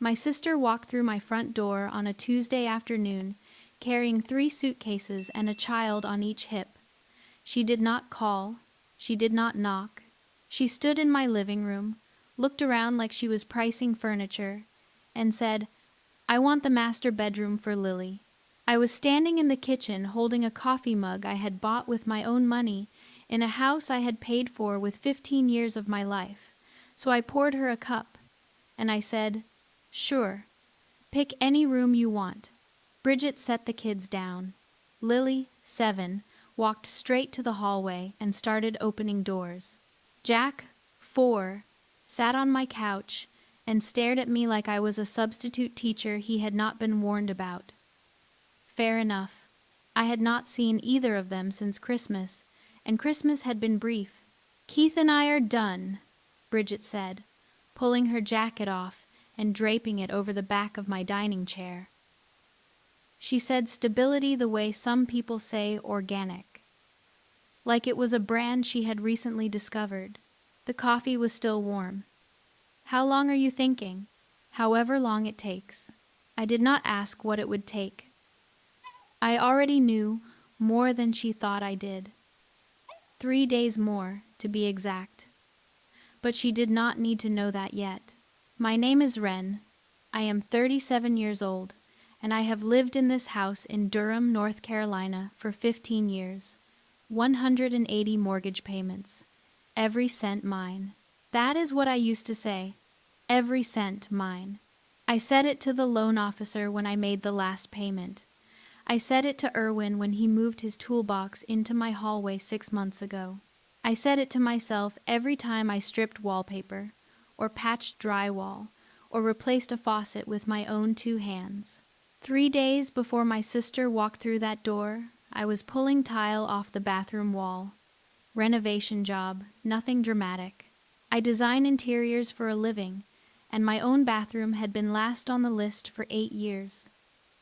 My sister walked through my front door on a Tuesday afternoon, carrying 3 suitcases and a child on each hip. She did not call. She did not knock. She stood in my living room, looked around like she was pricing furniture, and said, "I want the master bedroom for Lily." I was standing in the kitchen holding a coffee mug I had bought with my own money in a house I had paid for with 15 years of my life, so I poured her a cup, and I said, "Sure, pick any room you want." Bridget set the kids down. Lily, 7, walked straight to the hallway and started opening doors. Jack, 4, sat on my couch and stared at me like I was a substitute teacher he had not been warned about. Fair enough. I had not seen either of them since Christmas, and Christmas had been brief. "Keith and I are done," Bridget said, pulling her jacket off and draping it over the back of my dining chair. She said stability the way some people say organic, like it was a brand she had recently discovered. The coffee was still warm. "How long are you thinking?" "However long it takes." I did not ask what it would take. I already knew more than she thought I did. 3 days more, to be exact. But she did not need to know that yet. My name is Wren. I am 37 years old, and I have lived in this house in Durham, North Carolina for 15 years. 180 mortgage payments. Every cent mine. That is what I used to say. Every cent mine. I said it to the loan officer when I made the last payment. I said it to Erwin when he moved his toolbox into my hallway 6 months ago. I said it to myself every time I stripped wallpaper, or patched drywall, or replaced a faucet with my own 2 hands. 3 days before my sister walked through that door, I was pulling tile off the bathroom wall. Renovation job, nothing dramatic. I design interiors for a living, and my own bathroom had been last on the list for 8 years.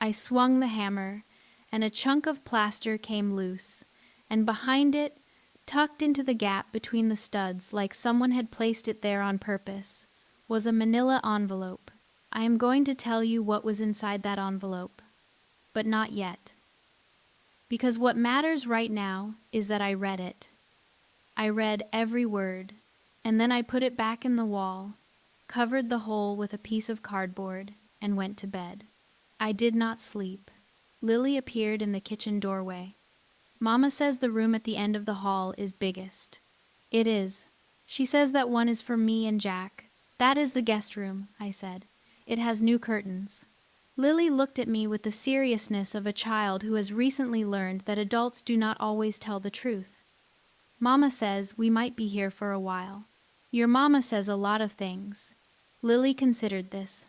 I swung the hammer, and a chunk of plaster came loose, and behind it, tucked into the gap between the studs like someone had placed it there on purpose, was a manila envelope. I am going to tell you what was inside that envelope, but not yet. Because what matters right now is that I read it. I read every word, and then I put it back in the wall, covered the hole with a piece of cardboard, and went to bed. I did not sleep. Lily appeared in the kitchen doorway. "Mama says the room at the end of the hall is biggest." "It is. She says that one is for me and Jack." "That is the guest room," I said. "It has new curtains." Lily looked at me with the seriousness of a child who has recently learned that adults do not always tell the truth. "Mama says we might be here for a while." "Your mama says a lot of things." Lily considered this.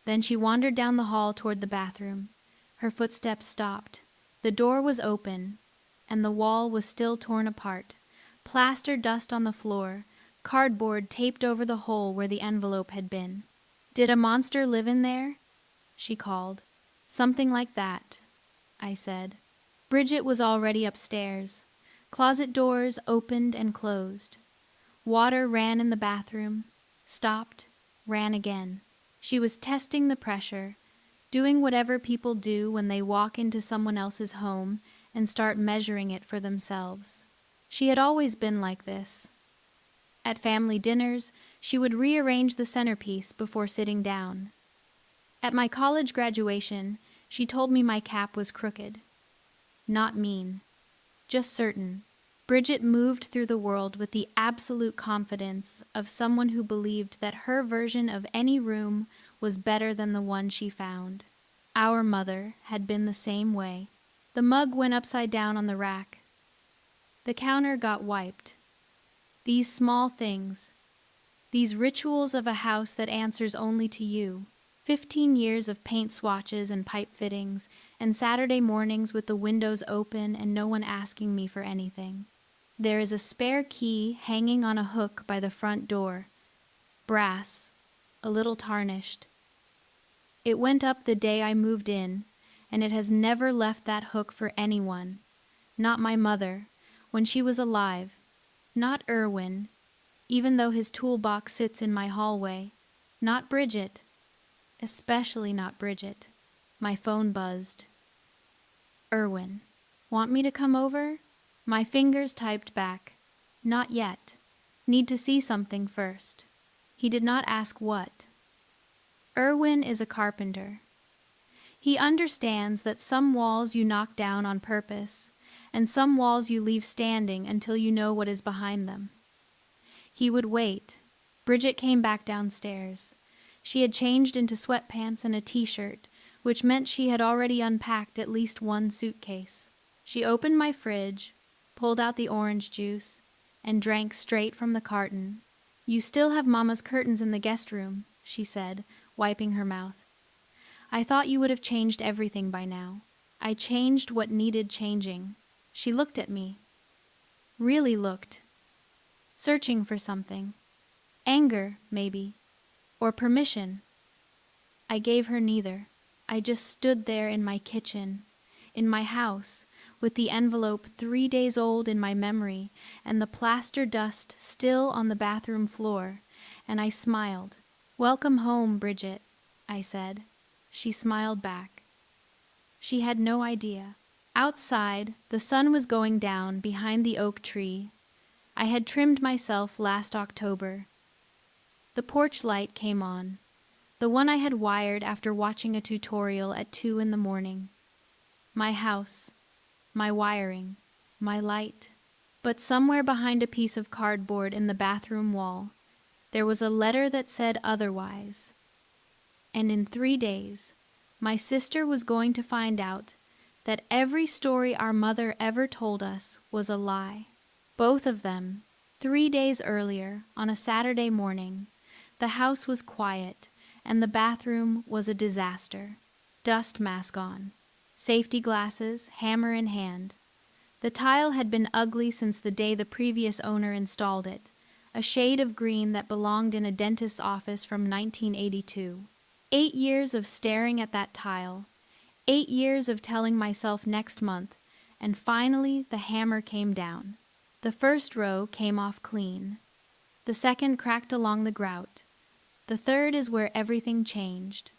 Then she wandered down the hall toward the bathroom. Her footsteps stopped. The door was open, and the wall was still torn apart. Plaster dust on the floor, cardboard taped over the hole where the envelope had been. "Did a monster live in there?" she called. "Something like that," I said. Bridget was already upstairs. Closet doors opened and closed. Water ran in the bathroom, stopped, ran again. She was testing the pressure, doing whatever people do when they walk into someone else's home and start measuring it for themselves. She had always been like this. At family dinners, she would rearrange the centerpiece before sitting down. At my college graduation, she told me my cap was crooked. Not mean, just certain. Bridget moved through the world with the absolute confidence of someone who believed that her version of any room was better than the one she found. Our mother had been the same way. The mug went upside down on the rack. The counter got wiped. These small things, these rituals of a house that answers only to you. 15 years of paint swatches and pipe fittings, and Saturday mornings with the windows open and no one asking me for anything. There is a spare key hanging on a hook by the front door. Brass, a little tarnished. It went up the day I moved in, and it has never left that hook for anyone. Not my mother, when she was alive. Not Erwin, even though his toolbox sits in my hallway. Not Bridget. especially not Bridget. My phone buzzed. Erwin. Want me to come over? My fingers typed back. Not yet. Need to see something first. He did not ask what. Erwin is a carpenter. He understands that some walls you knock down on purpose, and some walls you leave standing until you know what is behind them. He would wait. Bridget came back downstairs. She had changed into sweatpants and a t-shirt, which meant she had already unpacked at least one suitcase. She opened my fridge, pulled out the orange juice, and drank straight from the carton. You still have Mama's curtains in the guest room, she said, wiping her mouth. I thought you would have changed everything by now. I changed what needed changing. She looked at me. Really looked. Searching for something. Anger, maybe. Or permission. I gave her neither. I just stood there in my kitchen, in my house, with the envelope 3 days old in my memory and the plaster dust still on the bathroom floor, and I smiled. Welcome home, Bridget, I said. She smiled back. She had no idea. Outside, the sun was going down behind the oak tree. I had trimmed myself last October. The porch light came on, the one I had wired after watching a tutorial at 2 in the morning. My house, my wiring, my light. But somewhere behind a piece of cardboard in the bathroom wall, there was a letter that said otherwise. And in 3 days, my sister was going to find out that every story our mother ever told us was a lie. Both of them. 3 days earlier, on a Saturday morning, the house was quiet and the bathroom was a disaster. Dust mask on, safety glasses, hammer in hand. The tile had been ugly since the day the previous owner installed it, a shade of green that belonged in a dentist's office from 1982. 8 years of staring at that tile, 8 years of telling myself next month, and finally the hammer came down. The first row came off clean. The second cracked along the grout. The third is where everything changed.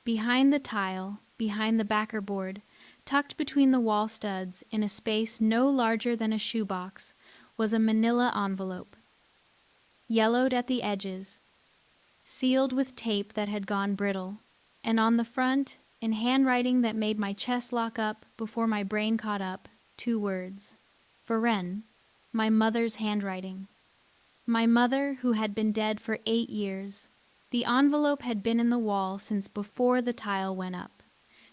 Behind the tile, behind the backer board, tucked between the wall studs in a space no larger than a shoebox, was a manila envelope. Yellowed at the edges, sealed with tape that had gone brittle, and on the front, in handwriting that made my chest lock up before my brain caught up, 2 words. Varen, my mother's handwriting. My mother, who had been dead for 8 years. The envelope had been in the wall since before the tile went up.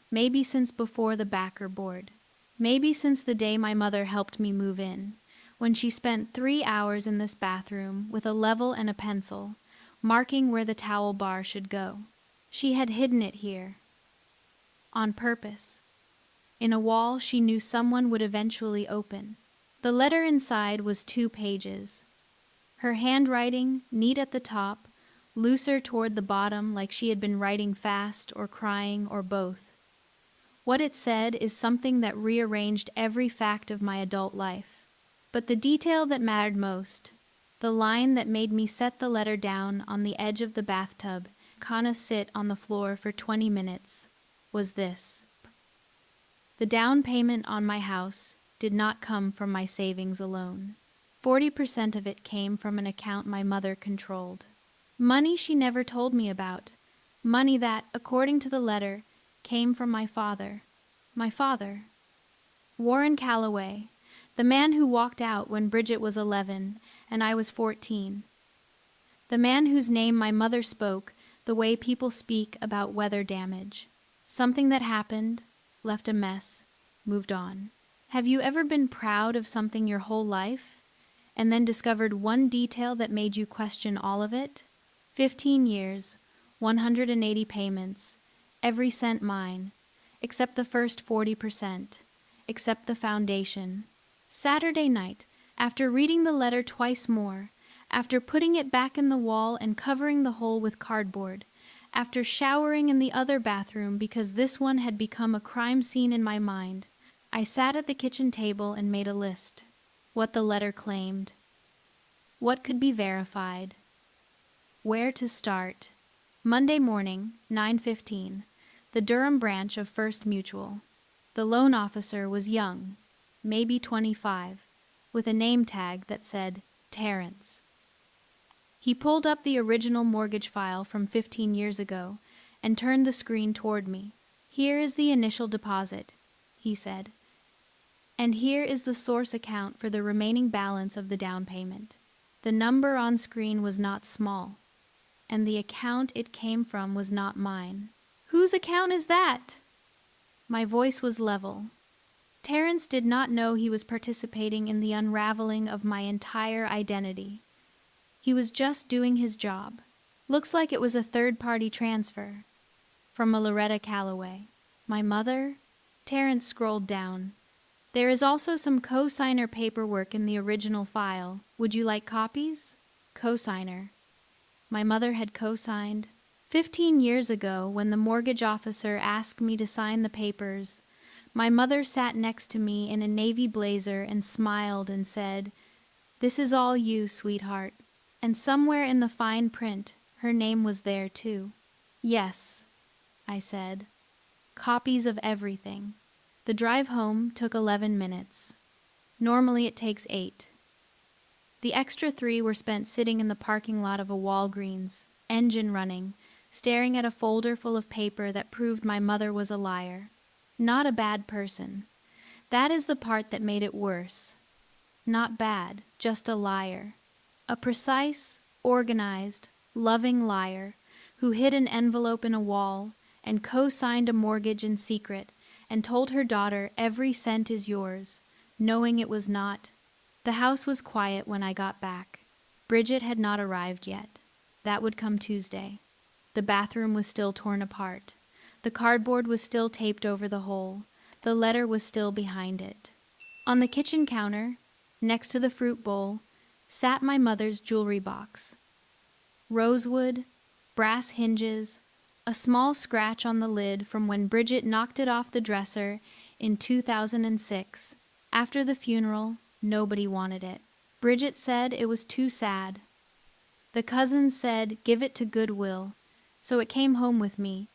Maybe since before the backer board. Maybe since the day my mother helped me move in, when she spent 3 hours in this bathroom with a level and a pencil, marking where the towel bar should go. She had hidden it here. On purpose. In a wall she knew someone would eventually open. The letter inside was 2 pages. Her handwriting, neat at the top, looser toward the bottom like she had been writing fast or crying or both. What it said is something that rearranged every fact of my adult life. But the detail that mattered most, the line that made me set the letter down on the edge of the bathtub, kinda sit on the floor for 20 minutes, was this. The down payment on my house did not come from my savings alone. 40% of it came from an account my mother controlled. Money she never told me about. Money that, according to the letter, came from my father. My father. Warren Calloway, the man who walked out when Bridget was 11 and I was 14. The man whose name my mother spoke the way people speak about weather damage. Something that happened, left a mess, moved on. Have you ever been proud of something your whole life, and then discovered one detail that made you question all of it? 15 years, 180 payments, every cent mine, except the first 40%, except the foundation. Saturday night, after reading the letter twice more, after putting it back in the wall and covering the hole with cardboard, after showering in the other bathroom because this one had become a crime scene in my mind, I sat at the kitchen table and made a list. What the letter claimed. What could be verified. Where to start. Monday morning, 9:15. The Durham branch of First Mutual. The loan officer was young, maybe 25, with a name tag that said Terrence. He pulled up the original mortgage file from 15 years ago and turned the screen toward me. "Here is the initial deposit," he said, "and here is the source account for the remaining balance of the down payment." The number on screen was not small, and the account it came from was not mine. "Whose account is that?" My voice was level. Terrence did not know he was participating in the unraveling of my entire identity. He was just doing his job. "Looks like it was a third-party transfer. From a Loretta Calloway." "My mother?" Terrence scrolled down. "There is also some co-signer paperwork in the original file. Would you like copies?" Co-signer. My mother had co-signed. 15 years ago, when the mortgage officer asked me to sign the papers, my mother sat next to me in a navy blazer and smiled and said, "This is all you, sweetheart." And somewhere in the fine print, her name was there too. "Yes," I said. "Copies of everything." The drive home took 11 minutes. Normally it takes 8. The extra 3 were spent sitting in the parking lot of a Walgreens, engine running, staring at a folder full of paper that proved my mother was a liar. Not a bad person. That is the part that made it worse. Not bad, just a liar. A precise, organized, loving liar who hid an envelope in a wall and co-signed a mortgage in secret and told her daughter every cent is yours, knowing it was not. The house was quiet when I got back. Bridget had not arrived yet. That would come Tuesday. The bathroom was still torn apart. The cardboard was still taped over the hole. The letter was still behind it. On the kitchen counter, next to the fruit bowl, sat my mother's jewelry box. Rosewood, brass hinges, a small scratch on the lid from when Bridget knocked it off the dresser in 2006. After the funeral, nobody wanted it. Bridget said it was too sad. The cousins said, "Give it to Goodwill," so it came home with me,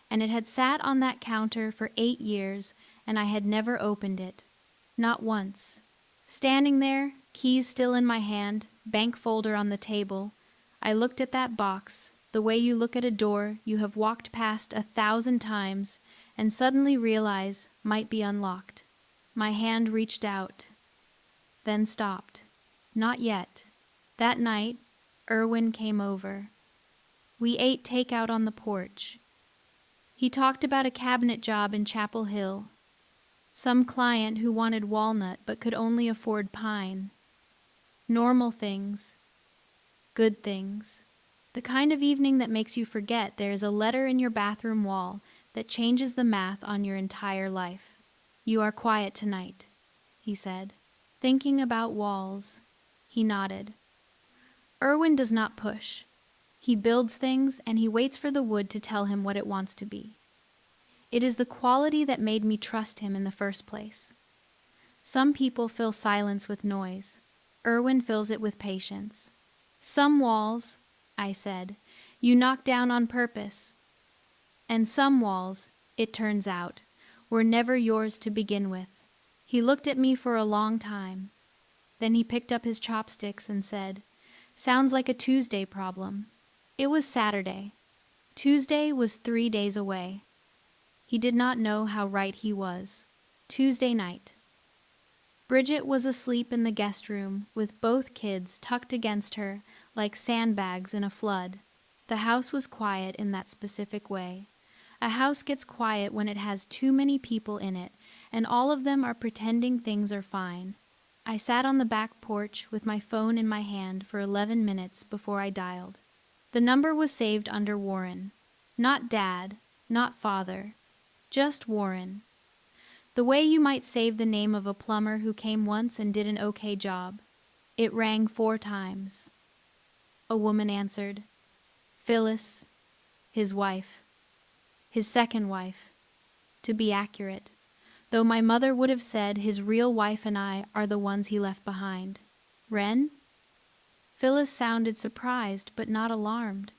and it had sat on that counter for 8 years, and I had never opened it. Not once. Standing there, keys still in my hand, bank folder on the table, I looked at that box, the way you look at a door you have walked past 1,000 times and suddenly realize might be unlocked. My hand reached out, then stopped. Not yet. That night, Erwin came over. We ate takeout on the porch. He talked about a cabinet job in Chapel Hill. Some client who wanted walnut but could only afford pine. Normal things. Good things. The kind of evening that makes you forget there is a letter in your bathroom wall that changes the math on your entire life. "You are quiet tonight," he said. "Thinking about walls." He nodded. Erwin does not push. He builds things and he waits for the wood to tell him what it wants to be. It is the quality that made me trust him in the first place. Some people fill silence with noise. Erwin fills it with patience. "Some walls," I said, "you knock down on purpose. And some walls, it turns out, were never yours to begin with." He looked at me for a long time. Then he picked up his chopsticks and said, "Sounds like a Tuesday problem." It was Saturday. Tuesday was 3 days away. He did not know how right he was. Tuesday night. Bridget was asleep in the guest room with both kids tucked against her like sandbags in a flood. The house was quiet in that specific way. A house gets quiet when it has too many people in it, and all of them are pretending things are fine. I sat on the back porch with my phone in my hand for 11 minutes before I dialed. The number was saved under Warren. Not Dad, not Father, just Warren. The way you might save the name of a plumber who came once and did an okay job. It rang 4 times. A woman answered. Phyllis, his wife. His second wife, to be accurate, though my mother would have said his real wife and I are the ones he left behind. "Wren?" Phyllis sounded surprised but not alarmed.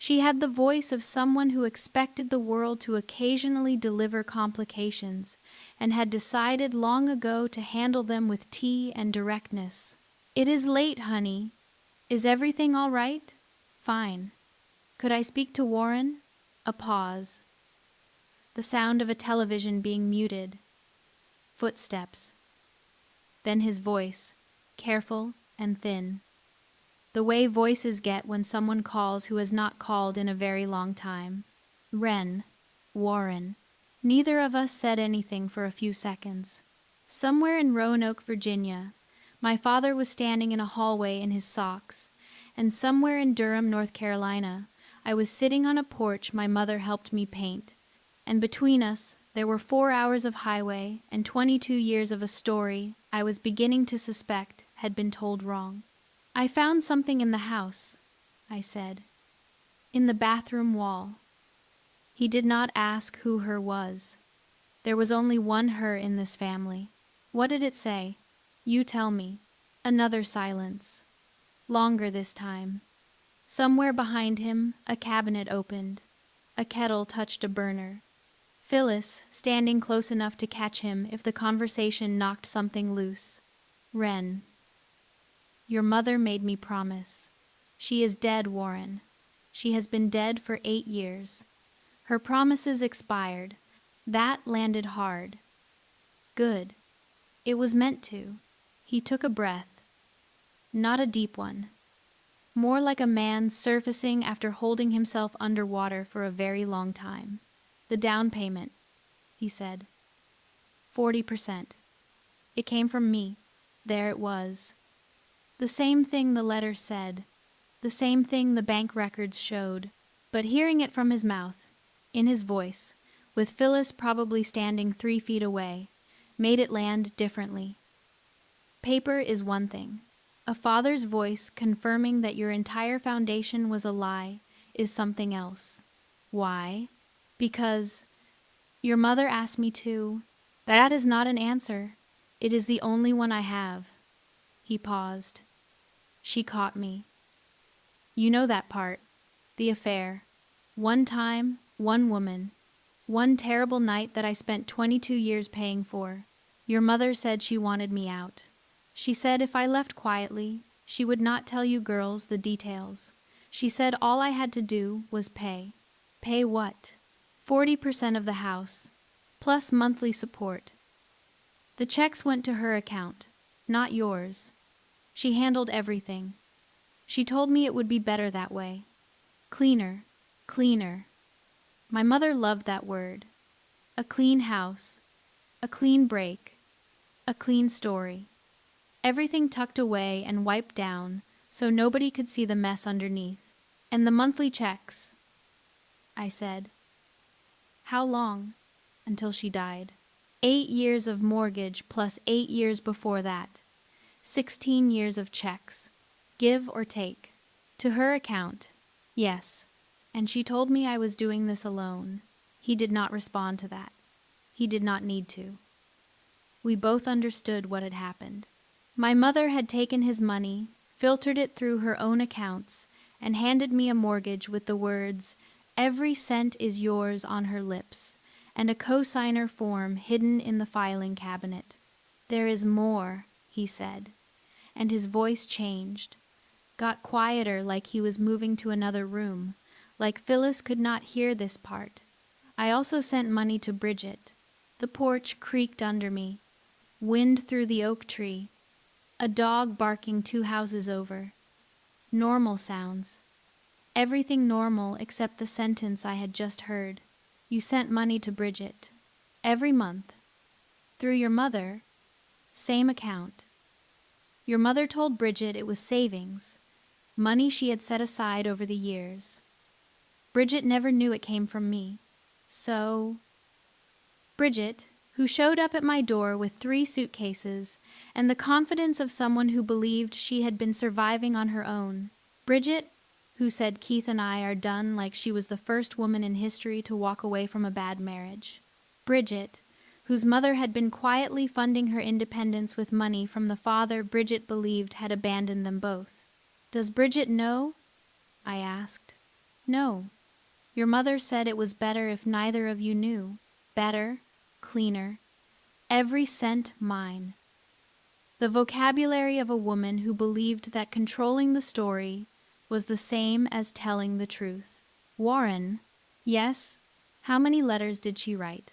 She had the voice of someone who expected the world to occasionally deliver complications and had decided long ago to handle them with tea and directness. "It is late, honey. Is everything all right?" "Fine." "Could I speak to Warren?" A pause. The sound of a television being muted. Footsteps. Then his voice, careful and thin. The way voices get when someone calls who has not called in a very long time. Wren. Warren. Neither of us said anything for a few seconds. Somewhere in Roanoke, Virginia, my father was standing in a hallway in his socks, and somewhere in Durham, North Carolina, I was sitting on a porch my mother helped me paint, and between us there were 4 hours of highway and 22 years of a story I was beginning to suspect had been told wrong. "I found something in the house," I said. "In the bathroom wall." He did not ask who her was. There was only one her in this family. "What did it say?" "You tell me." Another silence. Longer this time. Somewhere behind him, a cabinet opened. A kettle touched a burner. Phyllis, standing close enough to catch him if the conversation knocked something loose. "Wren. Your mother made me promise. She is dead, Warren. She has been dead for 8 years. Her promises expired. That landed hard. Good. It was meant to." He took a breath. Not a deep one. More like a man surfacing after holding himself underwater for a very long time. "The down payment," he said. 40%. It came from me. There it was. The same thing the letter said. The same thing the bank records showed. But hearing it from his mouth, in his voice, with Phyllis probably standing 3 feet away, made it land differently. Paper is one thing. A father's voice confirming that your entire foundation was a lie is something else. Why? Because your mother asked me to. That is not an answer. It is the only one I have. He paused. She caught me. You know that part. The affair. One time, one woman. One terrible night that I spent 22 years paying for. Your mother said she wanted me out. She said if I left quietly, she would not tell you girls the details. She said all I had to do was pay. Pay what? 40% of the house, plus monthly support. The checks went to her account, not yours. She handled everything. She told me it would be better that way. Cleaner, cleaner. My mother loved that word. A clean house, a clean break, a clean story. Everything tucked away and wiped down so nobody could see the mess underneath. And the monthly checks. I said. How long? Until she died. 8 years of mortgage plus 8 years before that. 16 years of checks. Give or take. To her account. Yes. And she told me I was doing this alone. He did not respond to that. He did not need to. We both understood what had happened. My mother had taken his money, filtered it through her own accounts, and handed me a mortgage with the words, "Every cent is yours" on her lips, and a co-signer form hidden in the filing cabinet. There is more, he said, and his voice changed, got quieter like he was moving to another room, like Phyllis could not hear this part. I also sent money to Bridget. The porch creaked under me. Wind through the oak tree. A dog barking 2 houses over. Normal sounds. Everything normal except the sentence I had just heard. You sent money to Bridget. Every month. Through your mother. Same account. Your mother told Bridget it was savings. Money she had set aside over the years. Bridget never knew it came from me. So, Bridget, who showed up at my door with 3 suitcases and the confidence of someone who believed she had been surviving on her own. Bridget, who said Keith and I are done like she was the first woman in history to walk away from a bad marriage. Bridget, whose mother had been quietly funding her independence with money from the father Bridget believed had abandoned them both. Does Bridget know? I asked. No. Your mother said it was better if neither of you knew. Better, cleaner, every cent mine. The vocabulary of a woman who believed that controlling the story was the same as telling the truth. Warren, yes, how many letters did she write?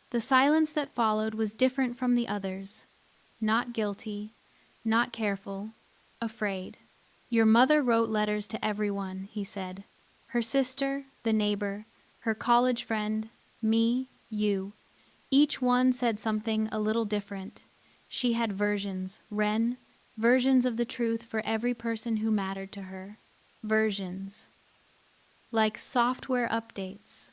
The silence that followed was different from the others. Not guilty, not careful, afraid. Your mother wrote letters to everyone, he said. Her sister, the neighbor, her college friend, me, you. Each one said something a little different. She had versions, Wren, versions of the truth for every person who mattered to her. Versions. Like software updates.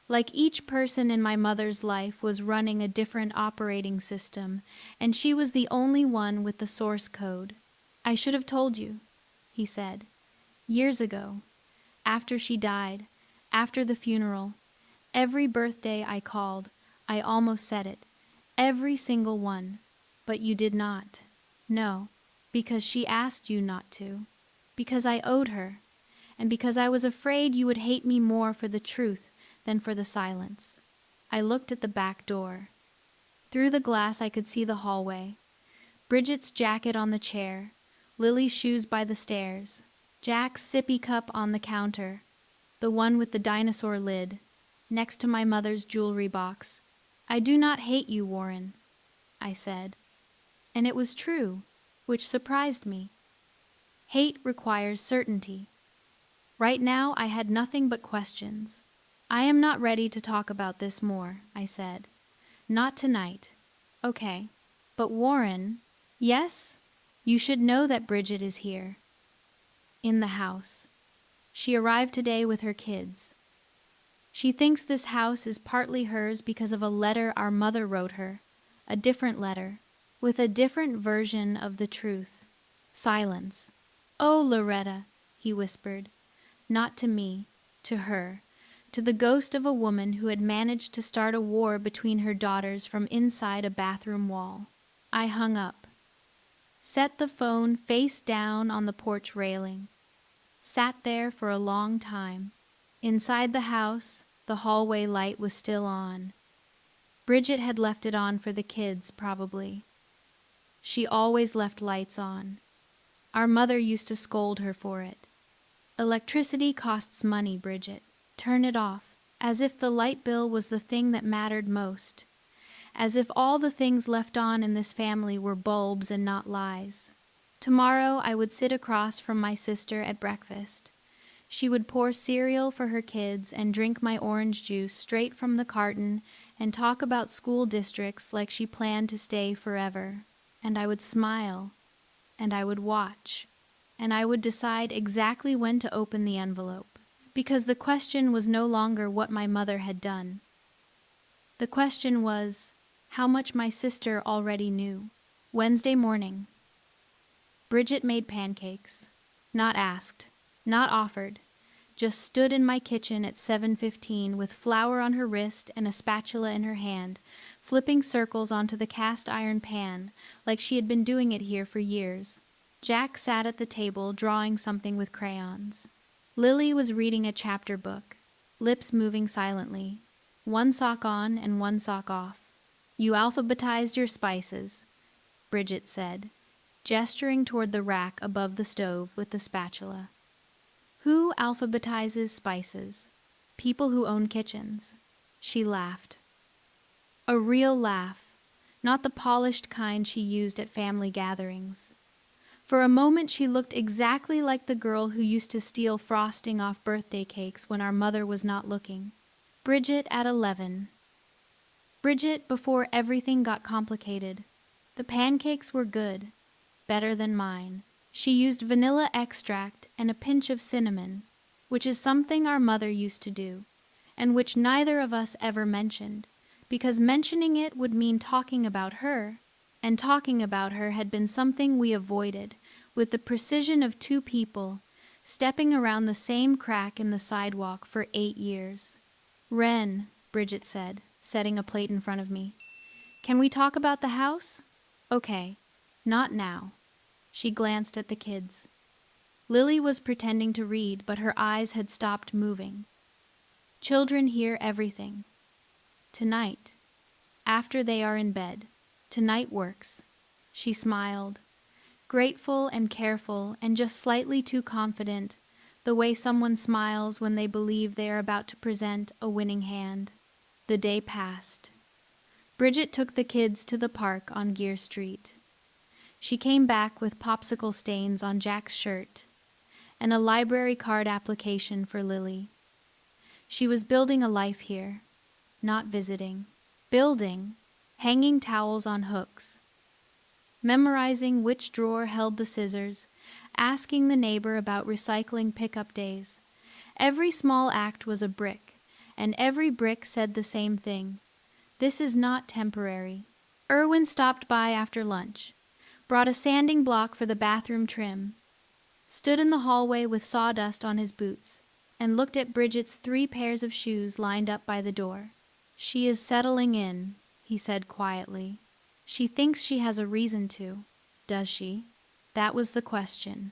Like each person in my mother's life was running a different operating system, and she was the only one with the source code. I should have told you, he said. Years ago, after she died, after the funeral, every birthday I called, I almost said it, every single one, but you did not. No, because she asked you not to, because I owed her, and because I was afraid you would hate me more for the truth than for the silence. I looked at the back door. Through the glass I could see the hallway. Bridget's jacket on the chair, Lily's shoes by the stairs, Jack's sippy cup on the counter, the one with the dinosaur lid, next to my mother's jewelry box. I do not hate you, Warren, I said. And it was true, which surprised me. Hate requires certainty. Right now I had nothing but questions. I am not ready to talk about this more, I said. Not tonight. Okay. But Warren, yes? You should know that Bridget is here. In the house. She arrived today with her kids. She thinks this house is partly hers because of a letter our mother wrote her, a different letter, with a different version of the truth. Silence. Oh, Loretta, he whispered. Not to me, to her, to the ghost of a woman who had managed to start a war between her daughters from inside a bathroom wall. I hung up. Set the phone face down on the porch railing. Sat there for a long time. Inside the house, the hallway light was still on. Bridget had left it on for the kids, probably. She always left lights on. Our mother used to scold her for it. Electricity costs money, Bridget. Turn it off, as if the light bill was the thing that mattered most. As if all the things left on in this family were bulbs and not lies. Tomorrow I would sit across from my sister at breakfast. She would pour cereal for her kids and drink my orange juice straight from the carton and talk about school districts like she planned to stay forever. And I would smile, and I would watch, and I would decide exactly when to open the envelope, because the question was no longer what my mother had done. The question was how much my sister already knew. Wednesday morning. Bridget made pancakes. Not asked, not offered. Just stood in my kitchen at 7:15 with flour on her wrist and a spatula in her hand, flipping circles onto the cast iron pan like she had been doing it here for years. Jack sat at the table drawing something with crayons. Lily was reading a chapter book, lips moving silently, one sock on and one sock off. You alphabetized your spices, Bridget said, gesturing toward the rack above the stove with the spatula. Who alphabetizes spices? People who own kitchens. She laughed. A real laugh, not the polished kind she used at family gatherings. For a moment she looked exactly like the girl who used to steal frosting off birthday cakes when our mother was not looking. Bridget at 11. Bridget before everything got complicated. The pancakes were good, better than mine. She used vanilla extract and a pinch of cinnamon, which is something our mother used to do, and which neither of us ever mentioned, because mentioning it would mean talking about her, and talking about her had been something we avoided, with the precision of two people, stepping around the same crack in the sidewalk for 8 years. Wren, Bridget said, setting a plate in front of me. Can we talk about the house? Okay, not now. She glanced at the kids. Lily was pretending to read, but her eyes had stopped moving. Children hear everything. Tonight, after they are in bed, tonight works. She smiled, grateful and careful and just slightly too confident, the way someone smiles when they believe they are about to present a winning hand. The day passed. Bridget took the kids to the park on Gear Street. She came back with popsicle stains on Jack's shirt and a library card application for Lily. She was building a life here, not visiting. Building, hanging towels on hooks, memorizing which drawer held the scissors, asking the neighbor about recycling pickup days. Every small act was a brick, and every brick said the same thing. This is not temporary. Erwin stopped by after lunch, brought a sanding block for the bathroom trim, stood in the hallway with sawdust on his boots, and looked at Bridget's 3 pairs of shoes lined up by the door. She is settling in, he said quietly. She thinks she has a reason to. Does she? That was the question.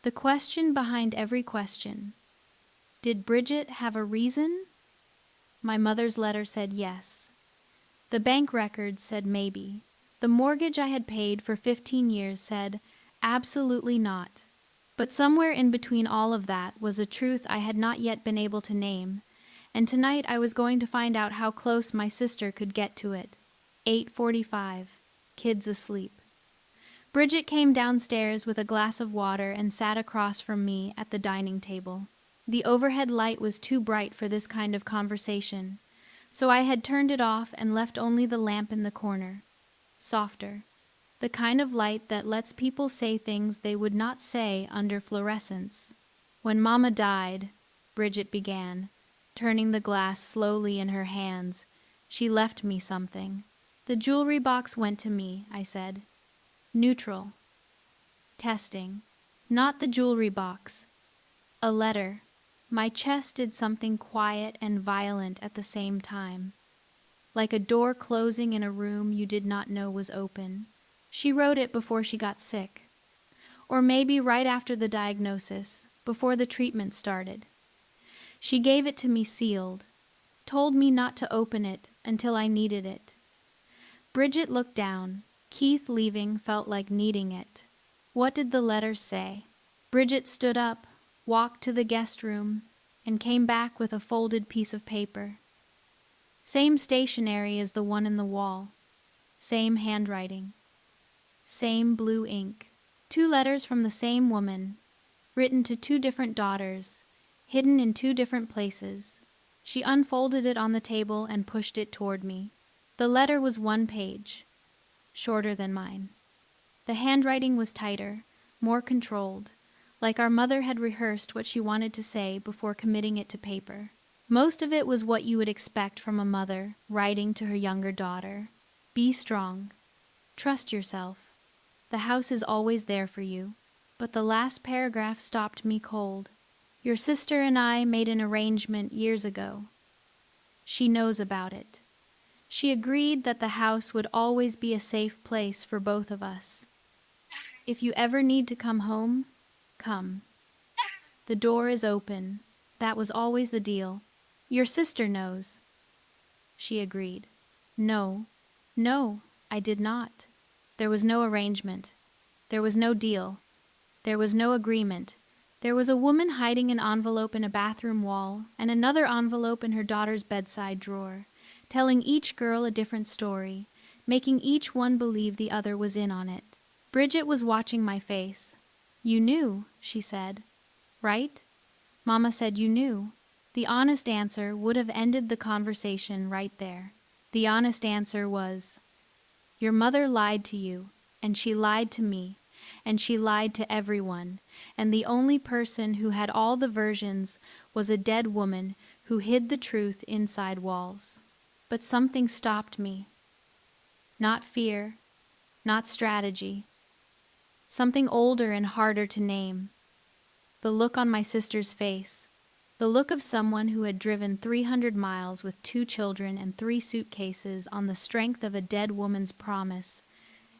The question behind every question. Did Bridget have a reason? My mother's letter said yes. The bank records said maybe. The mortgage I had paid for 15 years said absolutely not. But somewhere in between all of that was a truth I had not yet been able to name, and tonight I was going to find out how close my sister could get to it. 8:45. Kids asleep. Bridget came downstairs with a glass of water and sat across from me at the dining table. The overhead light was too bright for this kind of conversation, so I had turned it off and left only the lamp in the corner. Softer. The kind of light that lets people say things they would not say under fluorescence. When Mama died, Bridget began, turning the glass slowly in her hands, she left me something. The jewelry box went to me, I said. Neutral. Testing. Not the jewelry box. A letter. My chest did something quiet and violent at the same time. Like a door closing in a room you did not know was open. She wrote it before she got sick. Or maybe right after the diagnosis, before the treatment started. She gave it to me sealed, told me not to open it until I needed it. Bridget looked down. Keith leaving felt like needing it. What did the letter say? Bridget stood up, walked to the guest room, and came back with a folded piece of paper. Same stationery as the one in the wall. Same handwriting. Same blue ink. 2 letters from the same woman, written to 2 different daughters, hidden in 2 different places. She unfolded it on the table and pushed it toward me. The letter was 1 page, shorter than mine. The handwriting was tighter, more controlled, like our mother had rehearsed what she wanted to say before committing it to paper. Most of it was what you would expect from a mother writing to her younger daughter. Be strong. Trust yourself. The house is always there for you. But the last paragraph stopped me cold. Your sister and I made an arrangement years ago. She knows about it. She agreed that the house would always be a safe place for both of us. If you ever need to come home, come. The door is open. That was always the deal. Your sister knows. She agreed. No, I did not. There was no arrangement. There was no deal. There was no agreement. There was a woman hiding an envelope in a bathroom wall and another envelope in her daughter's bedside drawer, telling each girl a different story, making each one believe the other was in on it. Bridget was watching my face. You knew, she said. Right? Mama said you knew. The honest answer would have ended the conversation right there. The honest answer was, your mother lied to you, and she lied to me, and she lied to everyone, and the only person who had all the versions was a dead woman who hid the truth inside walls. But something stopped me. Not fear, not strategy. Something older and harder to name. The look on my sister's face. The look of someone who had driven 300 miles with 2 children and 3 suitcases on the strength of a dead woman's promise,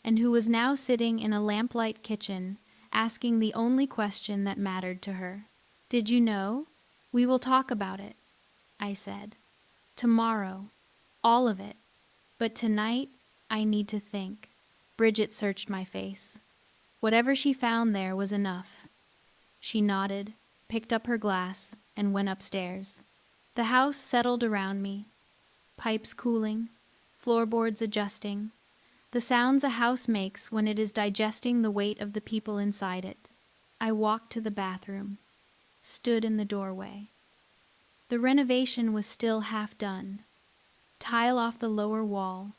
and who was now sitting in a lamplight kitchen asking the only question that mattered to her. "Did you know? We will talk about it," I said. "Tomorrow. All of it. But tonight, I need to think." Bridget searched my face. Whatever she found there was enough. She nodded, picked up her glass, and went upstairs. The house settled around me. Pipes cooling, floorboards adjusting, the sounds a house makes when it is digesting the weight of the people inside it. I walked to the bathroom, stood in the doorway. The renovation was still half done. Tile off the lower wall,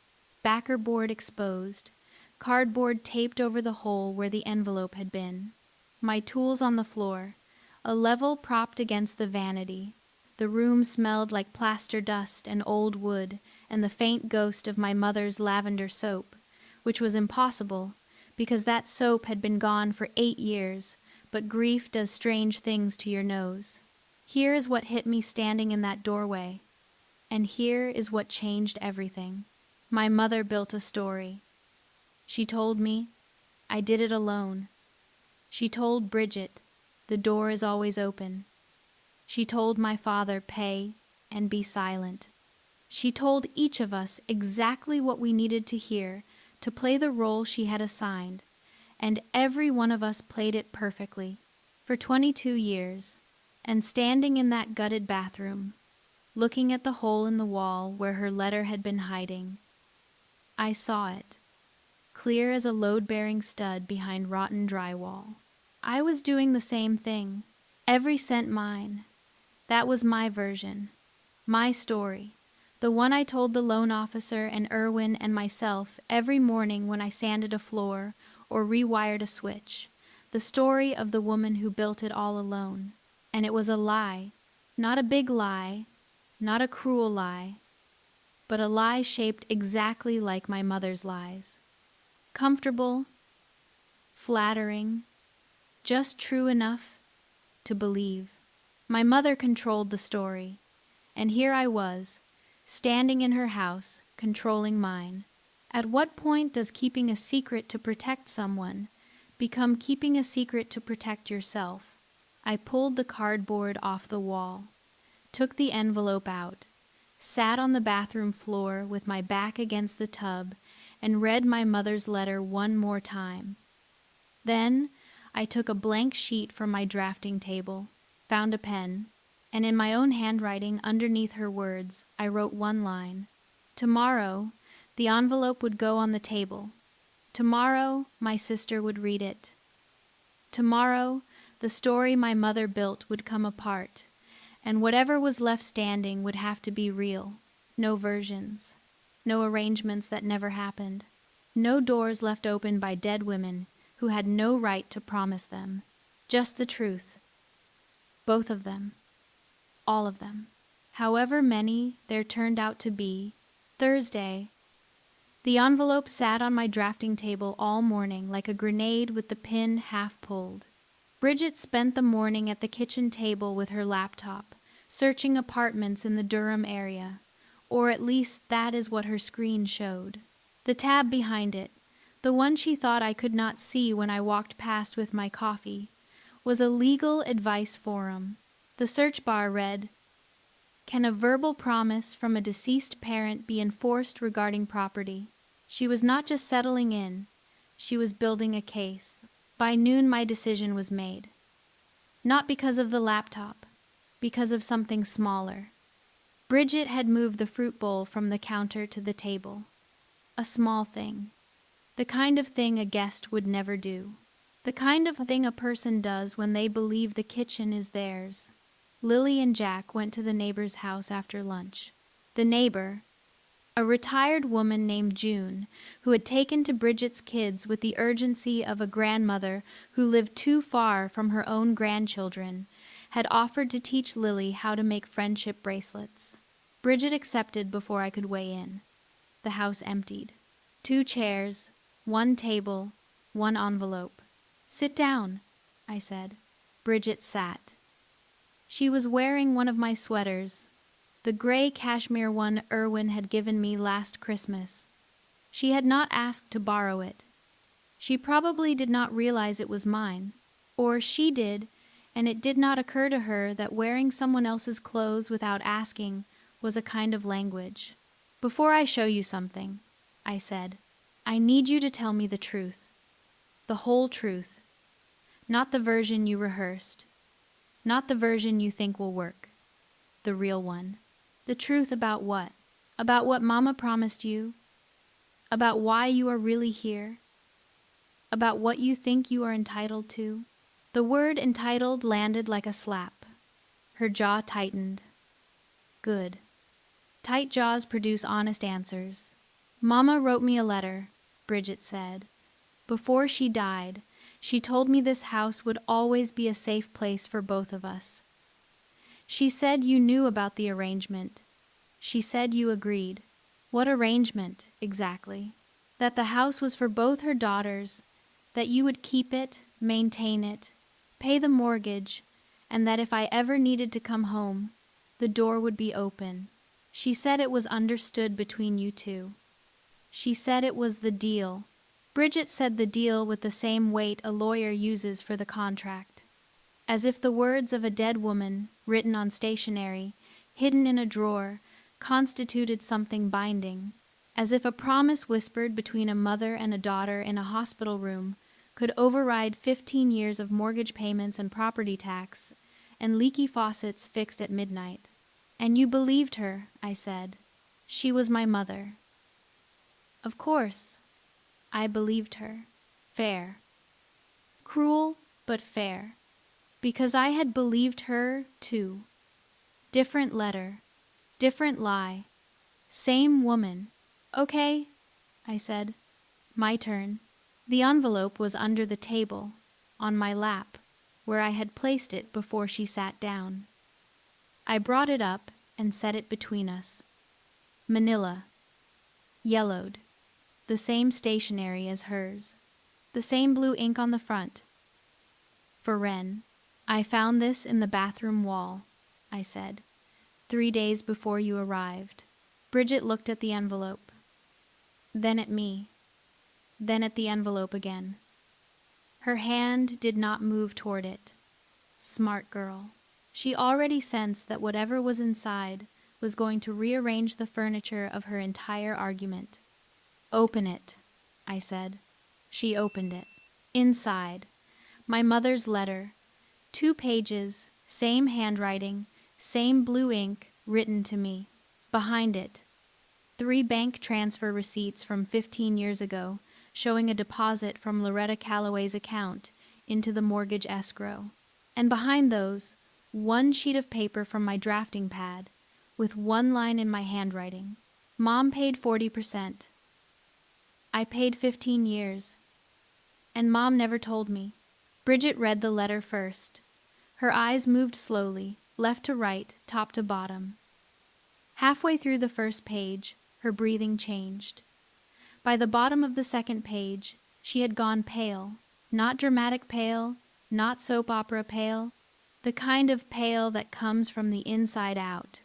backer board exposed, cardboard taped over the hole where the envelope had been. My tools on the floor, a level propped against the vanity. The room smelled like plaster dust and old wood and the faint ghost of my mother's lavender soap, which was impossible because that soap had been gone for 8 years, but grief does strange things to your nose. Here is what hit me standing in that doorway, and here is what changed everything. My mother built a story. She told me, I did it alone. She told Bridget, the door is always open. She told my father, pay and be silent. She told each of us exactly what we needed to hear to play the role she had assigned, and every one of us played it perfectly for 22 years. And standing in that gutted bathroom, looking at the hole in the wall where her letter had been hiding, I saw it, clear as a load-bearing stud behind rotten drywall. I was doing the same thing, every cent mine. That was my version, my story, the one I told the loan officer and Irwin and myself every morning when I sanded a floor or rewired a switch, the story of the woman who built it all alone. And it was a lie, not a big lie, not a cruel lie, but a lie shaped exactly like my mother's lies. Comfortable, flattering, just true enough to believe. My mother controlled the story, and here I was, standing in her house, controlling mine. At what point does keeping a secret to protect someone become keeping a secret to protect yourself? I pulled the cardboard off the wall, took the envelope out, sat on the bathroom floor with my back against the tub, and read my mother's letter one more time. Then I took a blank sheet from my drafting table, found a pen, and in my own handwriting underneath her words, I wrote one line. Tomorrow, the envelope would go on the table. Tomorrow, my sister would read it. Tomorrow, the story my mother built would come apart, and whatever was left standing would have to be real. No versions, no arrangements that never happened, no doors left open by dead women who had no right to promise them. Just the truth. Both of them. All of them. However many there turned out to be. Thursday. The envelope sat on my drafting table all morning like a grenade with the pin half pulled. Bridget spent the morning at the kitchen table with her laptop, searching apartments in the Durham area, or at least that is what her screen showed. The tab behind it, the one she thought I could not see when I walked past with my coffee, was a legal advice forum. The search bar read, "Can a verbal promise from a deceased parent be enforced regarding property?" She was not just settling in, she was building a case. By noon my decision was made. Not because of the laptop, because of something smaller. Bridget had moved the fruit bowl from the counter to the table. A small thing. The kind of thing a guest would never do. The kind of thing a person does when they believe the kitchen is theirs. Lily and Jack went to the neighbor's house after lunch. The neighbor, a retired woman named June, who had taken to Bridget's kids with the urgency of a grandmother who lived too far from her own grandchildren, had offered to teach Lily how to make friendship bracelets. Bridget accepted before I could weigh in. The house emptied. 2 chairs, 1 table, 1 envelope. "Sit down," I said. Bridget sat. She was wearing one of my sweaters, the gray cashmere one Irwin had given me last Christmas. She had not asked to borrow it. She probably did not realize it was mine. Or she did, and it did not occur to her that wearing someone else's clothes without asking was a kind of language. "Before I show you something," I said, "I need you to tell me the truth. The whole truth. Not the version you rehearsed. Not the version you think will work. The real one. The truth about what? About what Mama promised you? About why you are really here? About what you think you are entitled to?" The word entitled landed like a slap. Her jaw tightened. Good. Tight jaws produce honest answers. "Mama wrote me a letter," Bridget said. "Before she died, she told me this house would always be a safe place for both of us. She said you knew about the arrangement. She said you agreed." "What arrangement, exactly?" "That the house was for both her daughters, that you would keep it, maintain it, pay the mortgage, and that if I ever needed to come home, the door would be open. She said it was understood between you two. She said it was the deal." Bridget said the deal with the same weight a lawyer uses for the contract. As if the words of a dead woman, written on stationery, hidden in a drawer, constituted something binding. As if a promise whispered between a mother and a daughter in a hospital room could override 15 years of mortgage payments and property tax, and leaky faucets fixed at midnight. "And you believed her," I said. "She was my mother." "Of course, I believed her. Fair. Cruel, but fair. Because I had believed her, too. Different letter. Different lie. Same woman. Okay," I said. "My turn." The envelope was under the table, on my lap, where I had placed it before she sat down. I brought it up and set it between us. Manila. Yellowed. The same stationery as hers. The same blue ink on the front. "For Wren. I found this in the bathroom wall," I said, 3 days before you arrived." Bridget looked at the envelope. Then at me. Then at the envelope again. Her hand did not move toward it. Smart girl. She already sensed that whatever was inside was going to rearrange the furniture of her entire argument. "Open it," I said. She opened it. Inside, my mother's letter. 2 pages, same handwriting, same blue ink, written to me. Behind it, 3 bank transfer receipts from 15 years ago, showing a deposit from Loretta Calloway's account into the mortgage escrow. And behind those, 1 sheet of paper from my drafting pad, with 1 line in my handwriting. Mom paid 40%. I paid 15 years. And Mom never told me. Bridget read the letter first. Her eyes moved slowly, left to right, top to bottom. Halfway through the first page, her breathing changed. By the bottom of the second page, she had gone pale. Not dramatic pale, not soap opera pale, the kind of pale that comes from the inside out,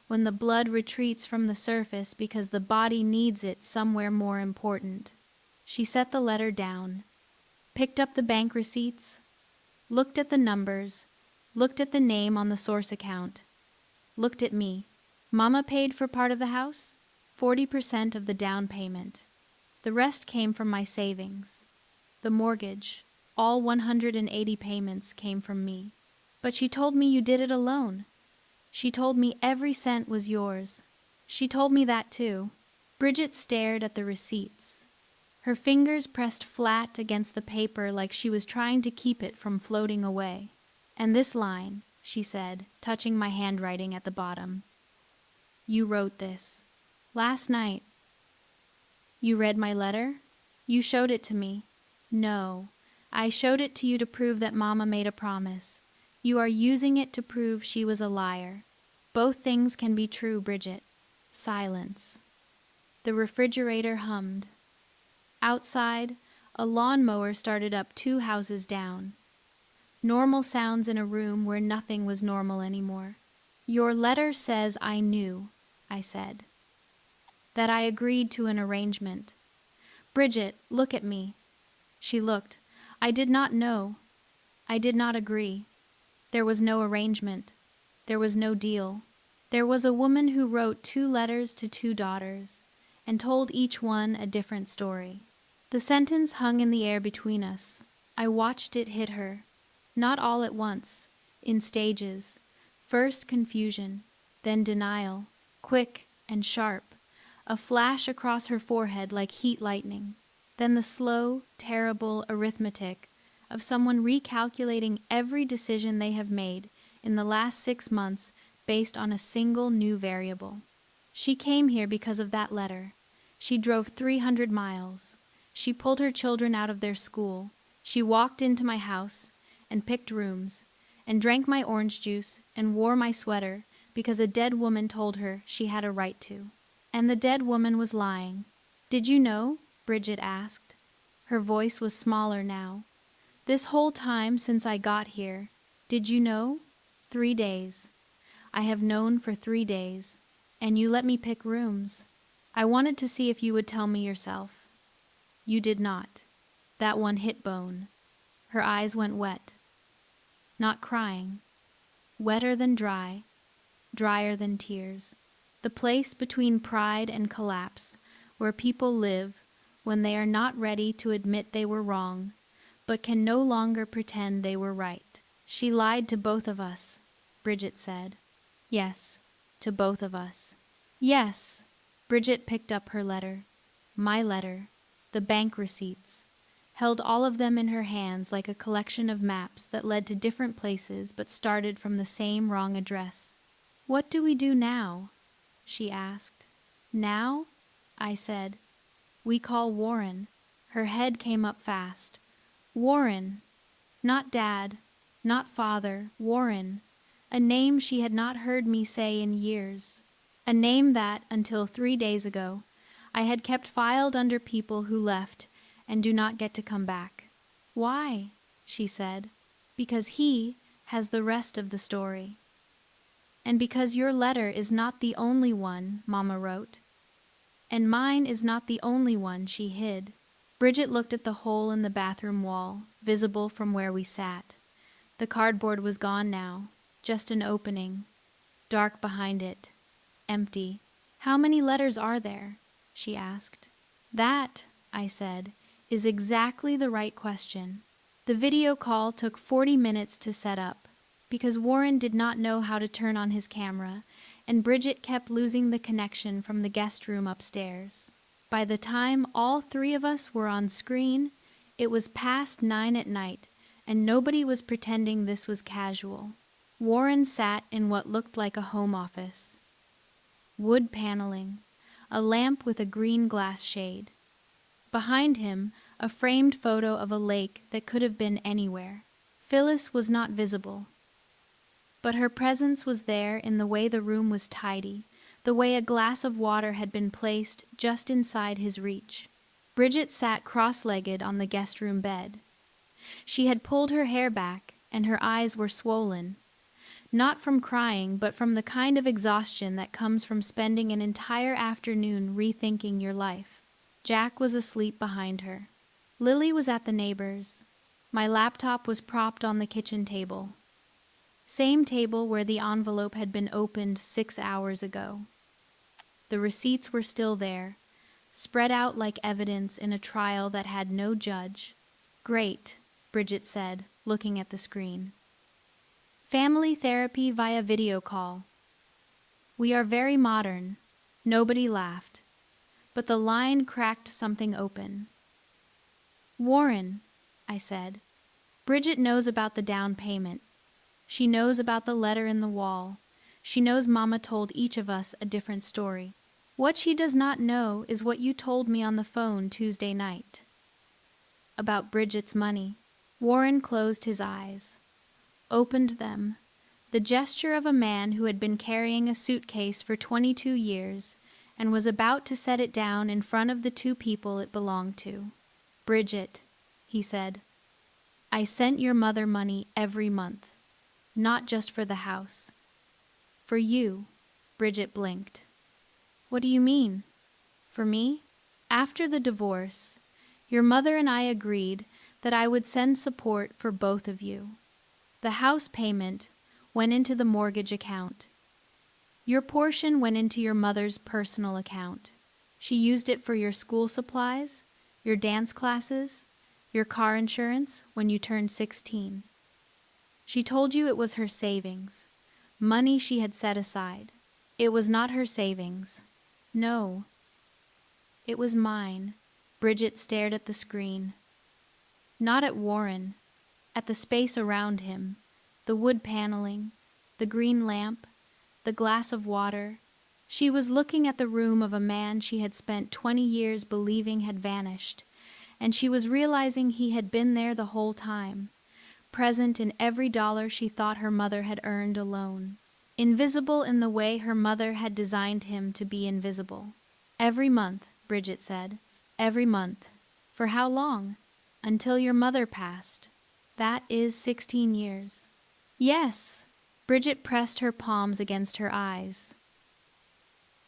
when the blood retreats from the surface because the body needs it somewhere more important. She set the letter down, picked up the bank receipts, looked at the numbers, looked at the name on the source account, looked at me. Mama paid for part of the house, 40% of the down payment. The rest came from my savings. The mortgage, all 180 payments, came from me. But she told me you did it alone. She told me every cent was yours. She told me that too. Bridget stared at the receipts. Her fingers pressed flat against the paper like she was trying to keep it from floating away. "And this line," she said, touching my handwriting at the bottom. "You wrote this. Last night." "You read my letter? You showed it to me." "No. I showed it to you to prove that Mama made a promise. You are using it to prove she was a liar. Both things can be true, Bridget." Silence. The refrigerator hummed. Outside, a lawnmower started up 2 houses down. Normal sounds in a room where nothing was normal anymore. "Your letter says I knew," I said. "That I agreed to an arrangement. Bridget, look at me. She looked. I did not know. I did not agree. There was no arrangement. There was no deal. There was a woman who wrote 2 letters to 2 daughters, and told each one a different story. The sentence hung in the air between us. I watched it hit her, not all at once, in stages. First confusion, then denial, quick and sharp, a flash across her forehead like heat lightning, then the slow, terrible arithmetic of someone recalculating every decision they have made in the last 6 months based on a single new variable. She came here because of that letter. She drove 300 miles. She pulled her children out of their school. She walked into my house and picked rooms and drank my orange juice and wore my sweater because a dead woman told her she had a right to. And the dead woman was lying. Did you know? Bridget asked. Her voice was smaller now. This whole time since I got here, did you know? 3 days. I have known for 3 days, and you let me pick rooms. I wanted to see if you would tell me yourself. You did not. That one hit bone. Her eyes went wet. Not crying. Wetter than dry, drier than tears. The place between pride and collapse, where people live when they are not ready to admit they were wrong, but can no longer pretend they were right. She lied to both of us, Bridget said. Yes, to both of us. Yes. Bridget picked up her letter. My letter. The bank receipts. Held all of them in her hands like a collection of maps that led to different places but started from the same wrong address. What do we do now? She asked. Now? I said. We call Warren. Her head came up fast. Warren. Not Dad. Not Father. Warren. A name she had not heard me say in years. A name that, until 3 days ago, I had kept filed under people who left and do not get to come back. Why? She said. Because he has the rest of the story. And because your letter is not the only one Mama wrote. And mine is not the only one she hid. Bridget looked at the hole in the bathroom wall, visible from where we sat. The cardboard was gone now, just an opening, dark behind it, empty. How many letters are there? She asked. That, I said, is exactly the right question. The video call took 40 minutes to set up, because Warren did not know how to turn on his camera, and Bridget kept losing the connection from the guest room upstairs. By the time all 3 of us were on screen, it was past 9 at night, and nobody was pretending this was casual. Warren sat in what looked like a home office. Wood paneling, a lamp with a green glass shade. Behind him, a framed photo of a lake that could have been anywhere. Phyllis was not visible, but her presence was there in the way the room was tidy, the way a glass of water had been placed just inside his reach. Bridget sat cross-legged on the guest room bed. She had pulled her hair back, and her eyes were swollen. Not from crying, but from the kind of exhaustion that comes from spending an entire afternoon rethinking your life. Jack was asleep behind her. Lily was at the neighbor's. My laptop was propped on the kitchen table. Same table where the envelope had been opened 6 hours ago. The receipts were still there, spread out like evidence in a trial that had no judge. Great, Bridget said, looking at the screen. Family therapy via video call. We are very modern. Nobody laughed, but the line cracked something open. Warren, I said. Bridget knows about the down payment. She knows about the letter in the wall. She knows Mama told each of us a different story. What she does not know is what you told me on the phone Tuesday night. About Bridget's money. Warren closed his eyes, opened them, the gesture of a man who had been carrying a suitcase for 22 years and was about to set it down in front of the 2 people it belonged to. Bridget, he said, I sent your mother money every month, not just for the house. For you, Bridget blinked. What do you mean? For me? After the divorce, your mother and I agreed that I would send support for both of you. The house payment went into the mortgage account. Your portion went into your mother's personal account. She used it for your school supplies, your dance classes, your car insurance when you turned 16. She told you it was her savings, money she had set aside. It was not her savings. No, it was mine. Bridget stared at the screen. Not at Warren, at the space around him, the wood paneling, the green lamp, the glass of water. She was looking at the room of a man she had spent 20 years believing had vanished, and she was realizing he had been there the whole time, present in every dollar she thought her mother had earned alone, invisible in the way her mother had designed him to be invisible. Every month, Bridget said, every month. For how long? Until your mother passed. That is 16 years. Yes. Bridget pressed her palms against her eyes.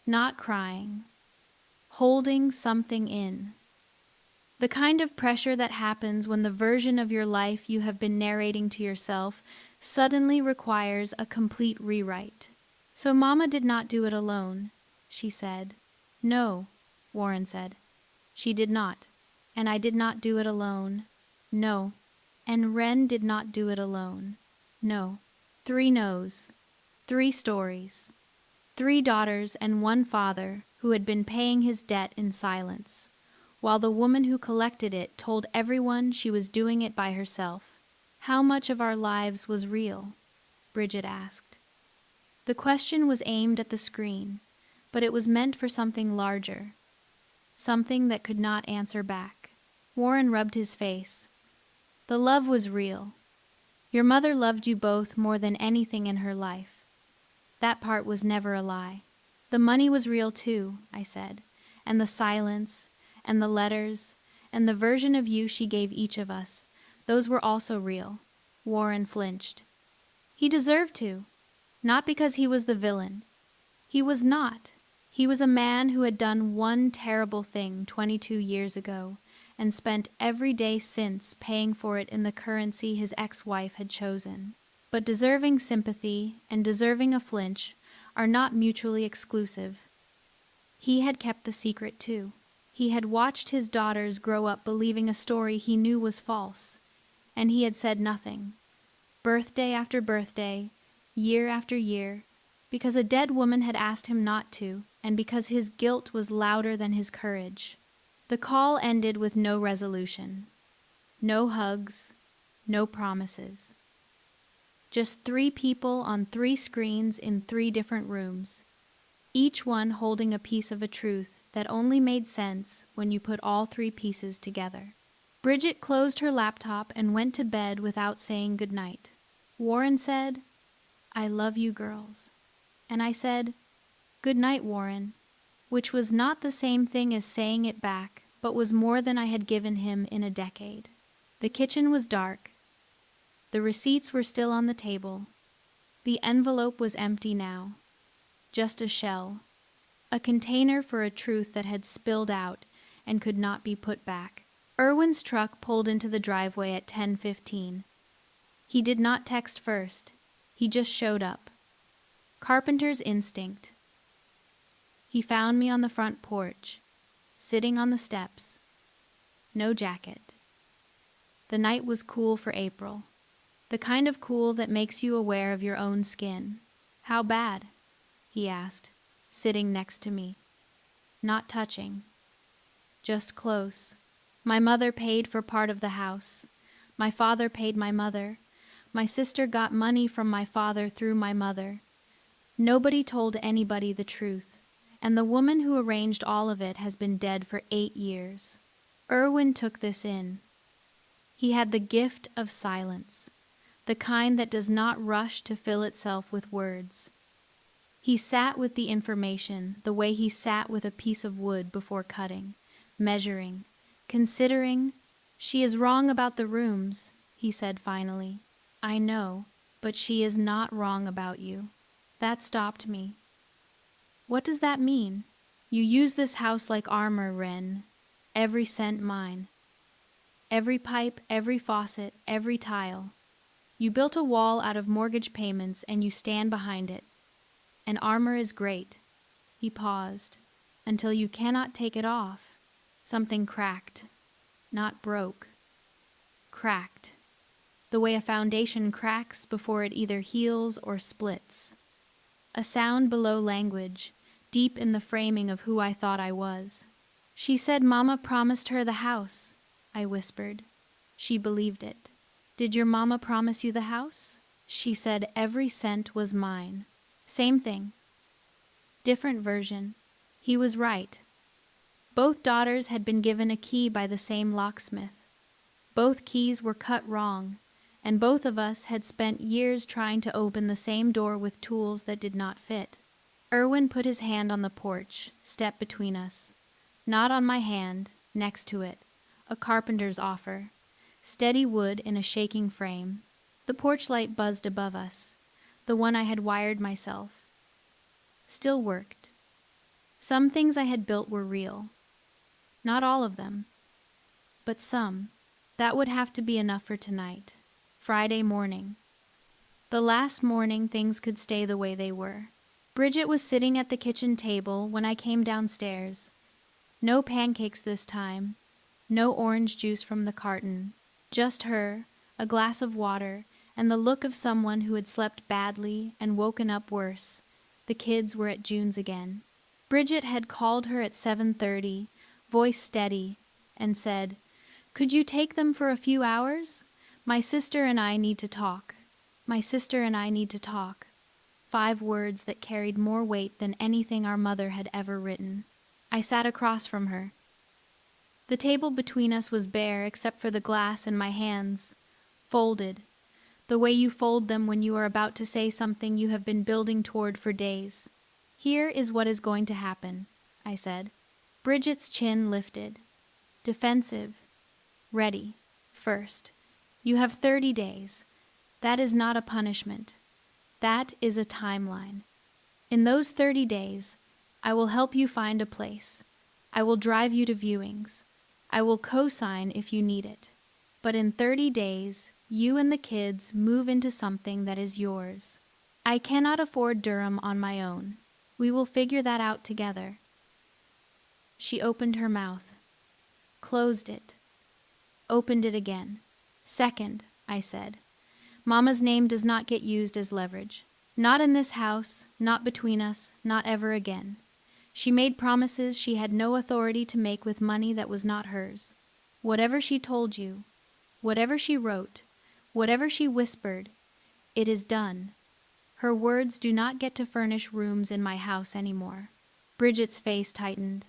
Not crying. Holding something in. The kind of pressure that happens when the version of your life you have been narrating to yourself suddenly requires a complete rewrite. So Mama did not do it alone, she said. No, Warren said. She did not. And I did not do it alone. No. And Wren did not do it alone. No. 3 no's. 3 stories. 3 daughters and 1 father who had been paying his debt in silence, while the woman who collected it told everyone she was doing it by herself. How much of our lives was real? Bridget asked. The question was aimed at the screen, but it was meant for something larger, something that could not answer back. Warren rubbed his face. The love was real. Your mother loved you both more than anything in her life. That part was never a lie. The money was real too, I said, and the silence, and the letters, and the version of you she gave each of us. Those were also real. Warren flinched. He deserved to. Not because he was the villain. He was not. He was a man who had done one terrible thing 22 years ago, and spent every day since paying for it in the currency his ex-wife had chosen. But deserving sympathy and deserving a flinch are not mutually exclusive. He had kept the secret too. He had watched his daughters grow up believing a story he knew was false, and he had said nothing. Birthday after birthday, year after year, because a dead woman had asked him not to, and because his guilt was louder than his courage. The call ended with no resolution. No hugs, no promises. Just 3 people on 3 screens in 3 different rooms, each one holding a piece of a truth that only made sense when you put all 3 pieces together. Bridget closed her laptop and went to bed without saying goodnight. Warren said, I love you girls. And I said, good night, Warren, which was not the same thing as saying it back, but was more than I had given him in a decade. The kitchen was dark. The receipts were still on the table. The envelope was empty now. Just a shell. A container for a truth that had spilled out and could not be put back. Irwin's truck pulled into the driveway at 10:15. He did not text first. He just showed up. Carpenter's instinct. He found me on the front porch, sitting on the steps. No jacket. The night was cool for April. The kind of cool that makes you aware of your own skin. How bad? He asked, sitting next to me. Not touching. Just close. My mother paid for part of the house. My father paid my mother. My sister got money from my father through my mother. Nobody told anybody the truth, and the woman who arranged all of it has been dead for 8 years. Irwin took this in. He had the gift of silence, the kind that does not rush to fill itself with words. He sat with the information the way he sat with a piece of wood before cutting, measuring, considering. She is wrong about the rooms, he said finally. I know, but she is not wrong about you. That stopped me. What does that mean? You use this house like armor, Wren. Every cent mine. Every pipe, every faucet, every tile. You built a wall out of mortgage payments and you stand behind it. And armor is great. He paused. Until you cannot take it off. Something cracked. Not broke. Cracked. The way a foundation cracks before it either heals or splits. A sound below language, deep in the framing of who I thought I was. She said Mama promised her the house, I whispered. She believed it. Did your mama promise you the house? She said every cent was mine. Same thing. Different version. He was right. Both daughters had been given a key by the same locksmith. Both keys were cut wrong, and both of us had spent years trying to open the same door with tools that did not fit. Erwin put his hand on the porch, step between us. Not on my hand, next to it, a carpenter's offer. Steady wood in a shaking frame. The porch light buzzed above us, the one I had wired myself. Still worked. Some things I had built were real. Not all of them, but some. That would have to be enough for tonight. Friday morning. The last morning things could stay the way they were. Bridget was sitting at the kitchen table when I came downstairs. No pancakes this time. No orange juice from the carton. Just her, a glass of water, and the look of someone who had slept badly and woken up worse. The kids were at June's again. Bridget had called her at 7:30, voice steady, and said, "Could you take them for a few hours? My sister and I need to talk. My sister and I need to talk." 5 words that carried more weight than anything our mother had ever written. I sat across from her. The table between us was bare except for the glass in my hands, folded, the way you fold them when you are about to say something you have been building toward for days. "Here is what is going to happen," I said. Bridget's chin lifted. Defensive. Ready. First. You have 30 days. That is not a punishment. That is a timeline. In those 30 days, I will help you find a place. I will drive you to viewings. I will co-sign if you need it. But in 30 days, you and the kids move into something that is yours. I cannot afford Durham on my own. We will figure that out together. She opened her mouth, closed it, opened it again. Second, I said, Mama's name does not get used as leverage. Not in this house, not between us, not ever again. She made promises she had no authority to make with money that was not hers. Whatever she told you, whatever she wrote, whatever she whispered, it is done. Her words do not get to furnish rooms in my house anymore. Bridget's face tightened.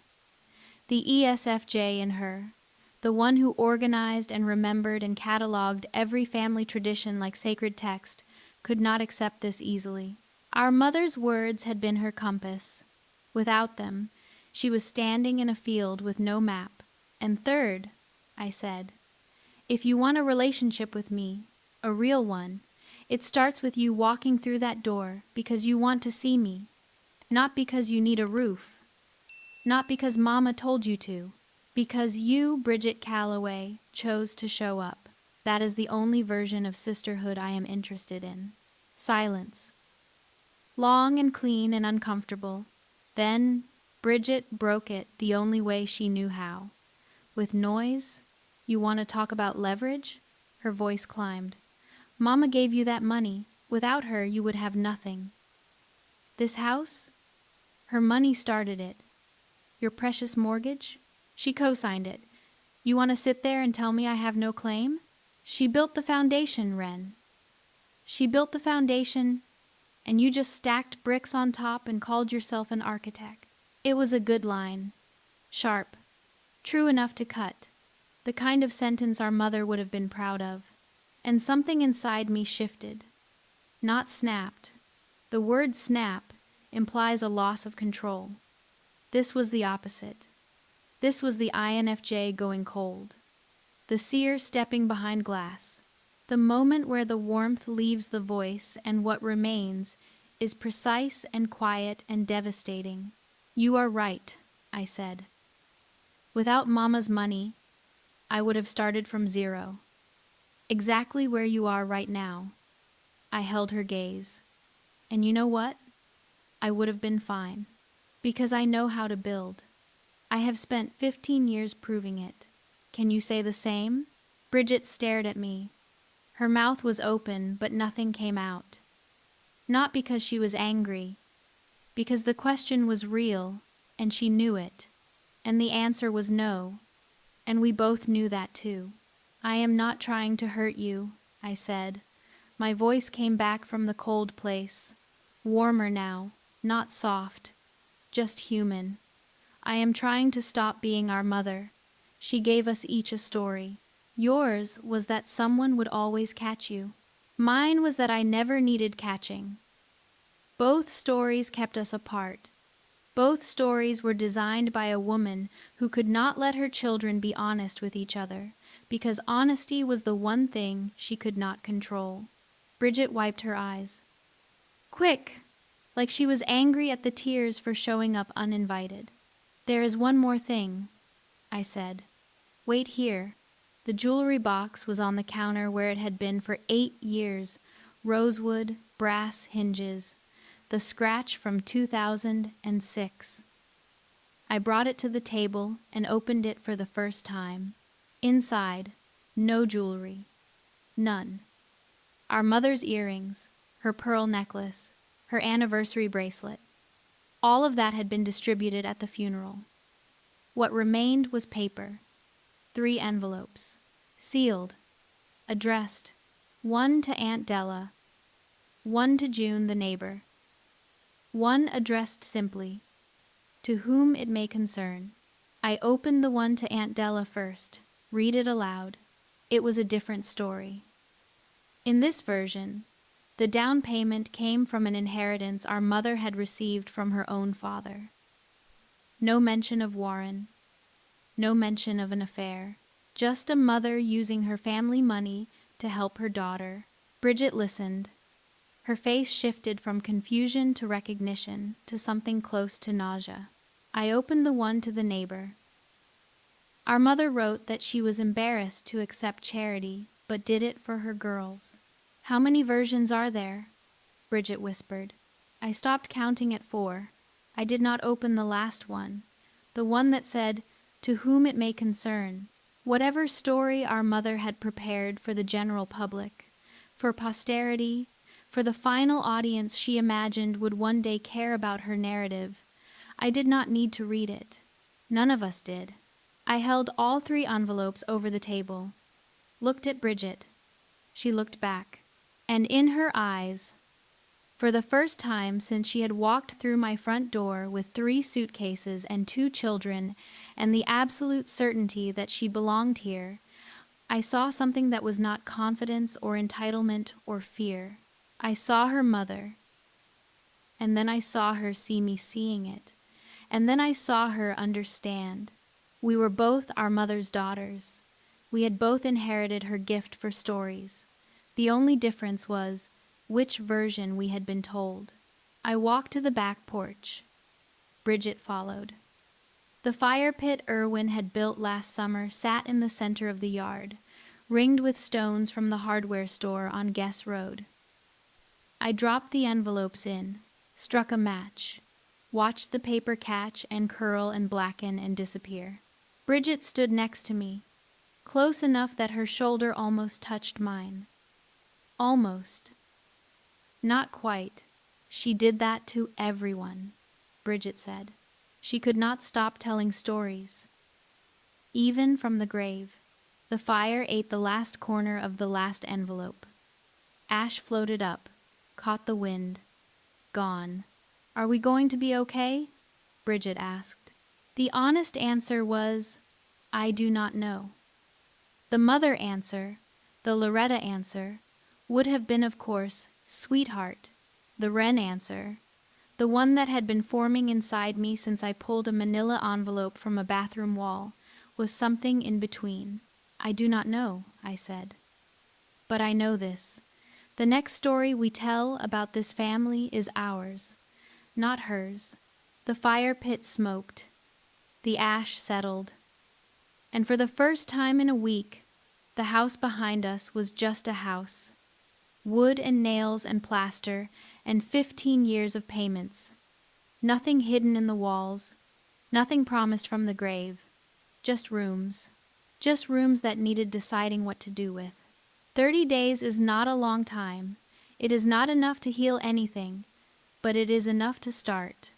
The ESFJ in her, the one who organized and remembered and cataloged every family tradition like sacred text, could not accept this easily. Our mother's words had been her compass. Without them, she was standing in a field with no map. And third, I said, if you want a relationship with me, a real one, it starts with you walking through that door because you want to see me, not because you need a roof, not because Mama told you to, because you, Bridget Calloway, chose to show up. That is the only version of sisterhood I am interested in. Silence. Long and clean and uncomfortable. Then Bridget broke it the only way she knew how. With noise. You want to talk about leverage? Her voice climbed. Mama gave you that money. Without her, you would have nothing. This house? Her money started it. Your precious mortgage? She co-signed it. You want to sit there and tell me I have no claim? She built the foundation, Wren. She built the foundation, and you just stacked bricks on top and called yourself an architect. It was a good line. Sharp. True enough to cut. The kind of sentence our mother would have been proud of. And something inside me shifted. Not snapped. The word snap implies a loss of control. This was the opposite. This was the INFJ going cold. The seer stepping behind glass. The moment where the warmth leaves the voice and what remains is precise and quiet and devastating. You are right, I said. Without Mama's money, I would have started from zero. Exactly where you are right now. I held her gaze. And you know what? I would have been fine. Because I know how to build. I have spent 15 years proving it. Can you say the same? Bridget stared at me. Her mouth was open, but nothing came out. Not because she was angry, because the question was real, and she knew it. And the answer was no, and we both knew that too. I am not trying to hurt you, I said. My voice came back from the cold place. Warmer now, not soft, just human. I am trying to stop being our mother. She gave us each a story. Yours was that someone would always catch you. Mine was that I never needed catching. Both stories kept us apart. Both stories were designed by a woman who could not let her children be honest with each other, because honesty was the one thing she could not control. Bridget wiped her eyes. Quick! Like she was angry at the tears for showing up uninvited. There is one more thing, I said. Wait here. The jewelry box was on the counter where it had been for 8 years. Rosewood, brass hinges. The scratch from 2006. I brought it to the table and opened it for the first time. Inside, no jewelry. None. Our mother's earrings, her pearl necklace, her anniversary bracelet. All of that had been distributed at the funeral. What remained was paper. 3 envelopes. Sealed. Addressed. One to Aunt Della. One to June, the neighbor. One addressed simply, "To whom it may concern." I opened the one to Aunt Della first. Read it aloud. It was a different story. In this version, the down payment came from an inheritance our mother had received from her own father. No mention of Warren. No mention of an affair. Just a mother using her family money to help her daughter. Bridget listened. Her face shifted from confusion to recognition to something close to nausea. I opened the one to the neighbor. Our mother wrote that she was embarrassed to accept charity, but did it for her girls. How many versions are there? Bridget whispered. I stopped counting at 4. I did not open the last one, the one that said, "To whom it may concern." Whatever story our mother had prepared for the general public, for posterity, for the final audience she imagined would one day care about her narrative, I did not need to read it. None of us did. I held all 3 envelopes over the table, looked at Bridget. She looked back, and in her eyes, for the first time since she had walked through my front door with 3 suitcases and 2 children and the absolute certainty that she belonged here, I saw something that was not confidence or entitlement or fear. I saw her mother, and then I saw her see me seeing it, and then I saw her understand. We were both our mother's daughters. We had both inherited her gift for stories. The only difference was which version we had been told. I walked to the back porch. Bridget followed. The fire pit Irwin had built last summer sat in the center of the yard, ringed with stones from the hardware store on Guess Road. I dropped the envelopes in, struck a match, watched the paper catch and curl and blacken and disappear. Bridget stood next to me, close enough that her shoulder almost touched mine. Almost. Not quite. She did that to everyone, Bridget said. She could not stop telling stories. Even from the grave, the fire ate the last corner of the last envelope. Ash floated up, caught the wind, gone. Are we going to be okay? Bridget asked. The honest answer was, I do not know. The mother answer, the Loretta answer, would have been, of course, sweetheart. The Wren answer, the one that had been forming inside me since I pulled a manila envelope from a bathroom wall, was something in between. I do not know, I said. But I know this. The next story we tell about this family is ours, not hers. The fire pit smoked. The ash settled. And for the first time in a week, the house behind us was just a house. Wood and nails and plaster and 15 years of payments. Nothing hidden in the walls, nothing promised from the grave. Just rooms. Just rooms that needed deciding what to do with. 30 days is not a long time. It is not enough to heal anything, but it is enough to start.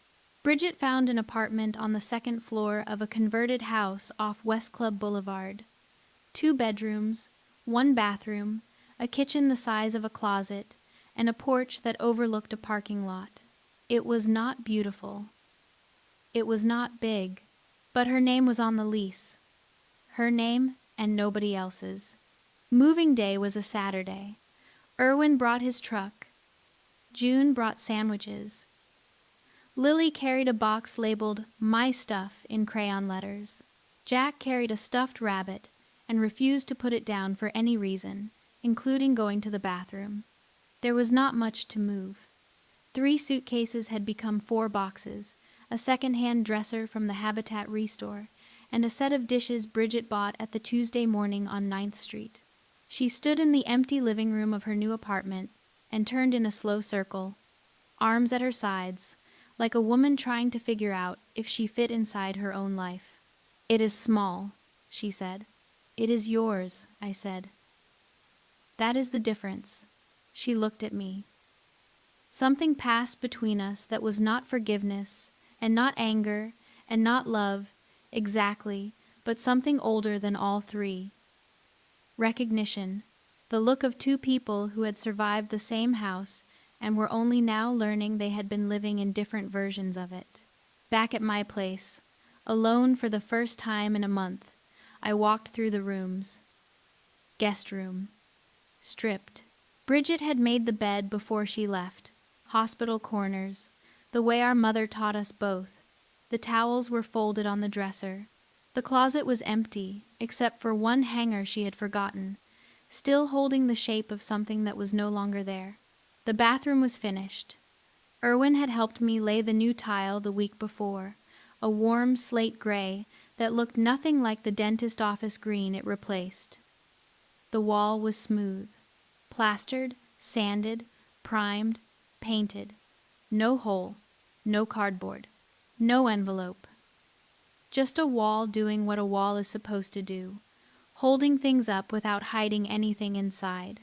Bridget found an apartment on the second floor of a converted house off West Club Boulevard. 2 bedrooms, 1 bathroom, a kitchen the size of a closet, and a porch that overlooked a parking lot. It was not beautiful. It was not big, but her name was on the lease. Her name and nobody else's. Moving day was a Saturday. Erwin brought his truck. June brought sandwiches. Lily carried a box labeled "My Stuff" in crayon letters. Jack carried a stuffed rabbit and refused to put it down for any reason, including going to the bathroom. There was not much to move. 3 suitcases had become 4 boxes, a second-hand dresser from the Habitat Restore, and a set of dishes Bridget bought at the Tuesday Morning on 9th Street. She stood in the empty living room of her new apartment and turned in a slow circle, arms at her sides, like a woman trying to figure out if she fit inside her own life. "It is small," she said. "It is yours," I said. "That is the difference." She looked at me. Something passed between us that was not forgiveness, and not anger, and not love, exactly, but something older than all 3. Recognition, the look of 2 people who had survived the same house and were only now learning they had been living in different versions of it. Back at my place, alone for the first time in a month, I walked through the rooms. Guest room. Stripped. Bridget had made the bed before she left. Hospital corners, the way our mother taught us both. The towels were folded on the dresser. The closet was empty, except for 1 hanger she had forgotten, still holding the shape of something that was no longer there. The bathroom was finished. Erwin had helped me lay the new tile the week before, a warm slate gray that looked nothing like the dentist office green it replaced. The wall was smooth, plastered, sanded, primed, painted. No hole, no cardboard, no envelope. Just a wall doing what a wall is supposed to do, holding things up without hiding anything inside.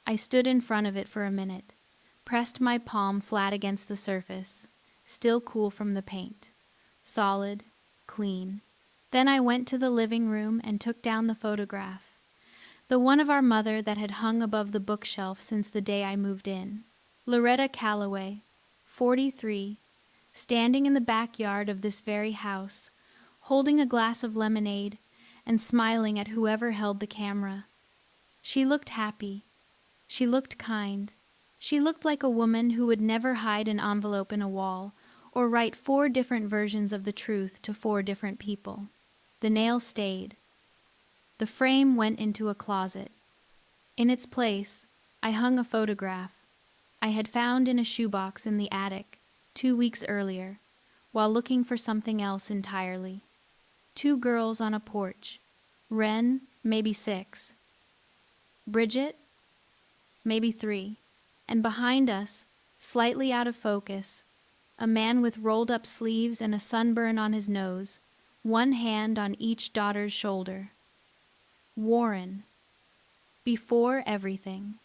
I stood in front of it for a minute, pressed my palm flat against the surface, still cool from the paint. Solid, clean. Then I went to the living room and took down the photograph, the one of our mother that had hung above the bookshelf since the day I moved in. Loretta Calloway, 43, standing in the backyard of this very house, holding a glass of lemonade and smiling at whoever held the camera. She looked happy. She looked kind. She looked like a woman who would never hide an envelope in a wall or write 4 different versions of the truth to 4 different people. The nail stayed. The frame went into a closet. In its place, I hung a photograph I had found in a shoebox in the attic 2 weeks earlier, while looking for something else entirely. 2 girls on a porch. Wren, maybe 6. Bridget, maybe 3. And behind us, slightly out of focus, a man with rolled-up sleeves and a sunburn on his nose, 1 hand on each daughter's shoulder. Warren. Before everything.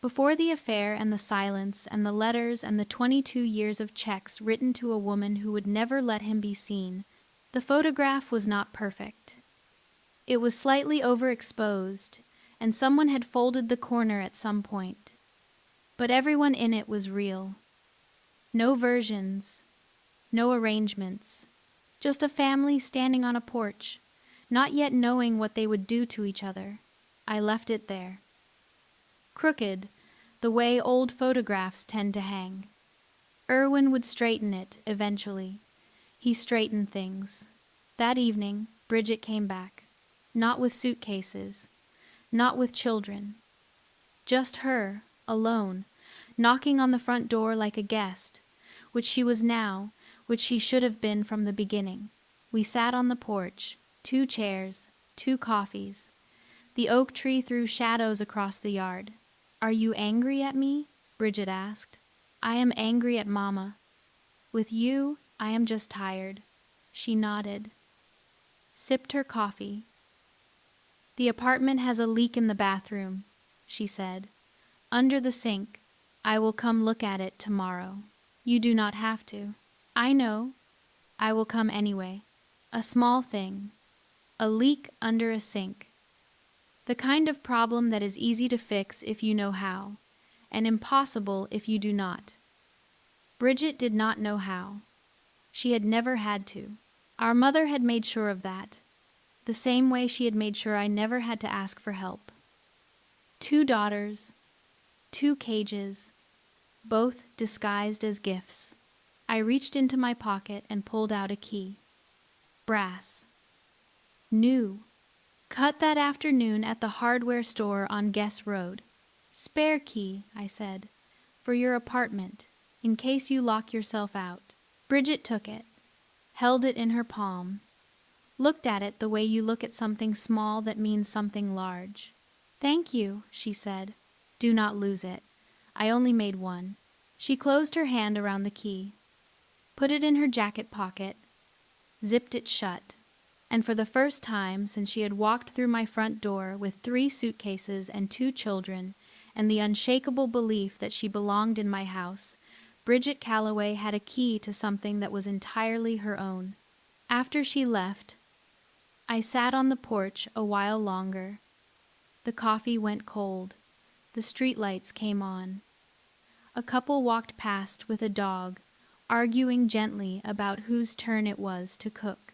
Before the affair and the silence and the letters and the 22 years of checks written to a woman who would never let him be seen, the photograph was not perfect. It was slightly overexposed, and someone had folded the corner at some point. But everyone in it was real. No versions, no arrangements, just a family standing on a porch, not yet knowing what they would do to each other. I left it there. Crooked, the way old photographs tend to hang. Erwin would straighten it eventually. He straightened things. That evening, Bridget came back. Not with suitcases, not with children. Just her, alone, knocking on the front door like a guest, which she was now, which she should have been from the beginning. We sat on the porch, 2 chairs, 2 coffees. The oak tree threw shadows across the yard. Are you angry at me? Bridget asked. I am angry at Mama. With you, I am just tired. She nodded. Sipped her coffee. The apartment has a leak in the bathroom, she said. Under the sink. I will come look at it tomorrow. You do not have to. I know. I will come anyway. A small thing. A leak under a sink. The kind of problem that is easy to fix if you know how, and impossible if you do not. Bridget did not know how. She had never had to. Our mother had made sure of that, the same way she had made sure I never had to ask for help. 2 daughters, 2 cages, both disguised as gifts. I reached into my pocket and pulled out a key. Brass. New. Cut that afternoon at the hardware store on Guess Road. Spare key, I said, for your apartment, in case you lock yourself out. Bridget took it, held it in her palm, looked at it the way you look at something small that means something large. Thank you, she said. Do not lose it. I only made one. She closed her hand around the key, put it in her jacket pocket, zipped it shut, and for the first time since she had walked through my front door with 3 suitcases and 2 children, and the unshakable belief that she belonged in my house, Bridget Calloway had a key to something that was entirely her own. After she left, I sat on the porch a while longer. The coffee went cold. The streetlights came on. A couple walked past with a dog, arguing gently about whose turn it was to cook.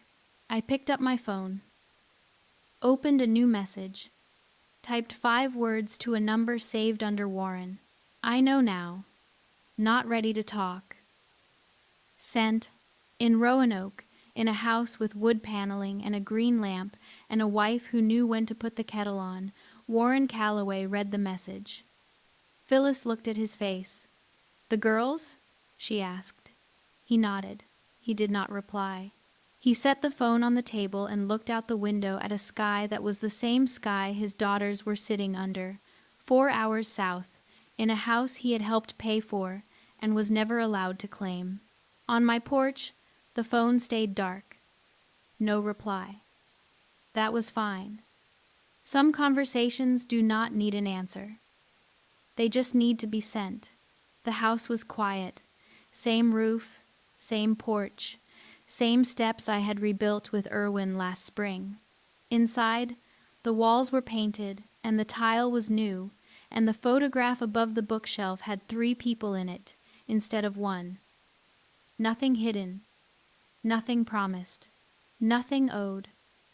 I picked up my phone, opened a new message, typed 5 words to a number saved under Warren. I know now. Not ready to talk. Sent. In Roanoke, in a house with wood paneling and a green lamp and a wife who knew when to put the kettle on, Warren Calloway read the message. Phyllis looked at his face. The girls? She asked. He nodded. He did not reply. He set the phone on the table and looked out the window at a sky that was the same sky his daughters were sitting under, 4 hours south, in a house he had helped pay for and was never allowed to claim. On my porch, the phone stayed dark. No reply. That was fine. Some conversations do not need an answer. They just need to be sent. The house was quiet. Same roof, same porch, same steps I had rebuilt with Irwin last spring. Inside, the walls were painted, and the tile was new, and the photograph above the bookshelf had 3 people in it, instead of 1. Nothing hidden. Nothing promised. Nothing owed.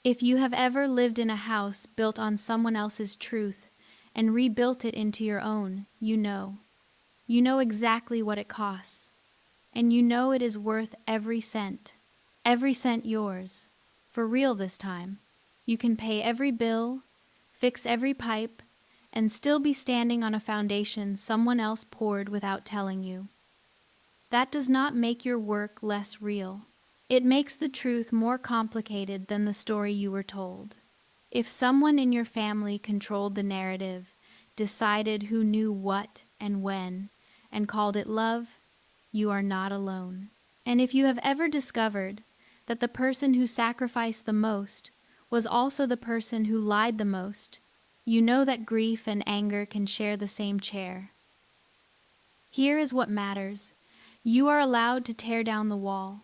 If you have ever lived in a house built on someone else's truth and rebuilt it into your own, you know. You know exactly what it costs. And you know it is worth every cent. Every cent yours. For real this time. You can pay every bill, fix every pipe, and still be standing on a foundation someone else poured without telling you. That does not make your work less real. It makes the truth more complicated than the story you were told. If someone in your family controlled the narrative, decided who knew what and when, and called it love, you are not alone. And if you have ever discovered that the person who sacrificed the most was also the person who lied the most, you know that grief and anger can share the same chair. Here is what matters. You are allowed to tear down the wall.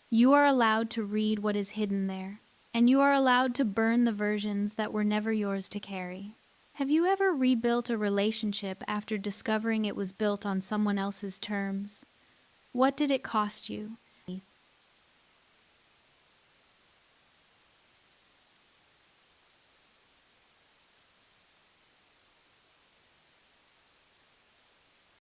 You are allowed to read what is hidden there, and you are allowed to burn the versions that were never yours to carry. Have you ever rebuilt a relationship after discovering it was built on someone else's terms? What did it cost you?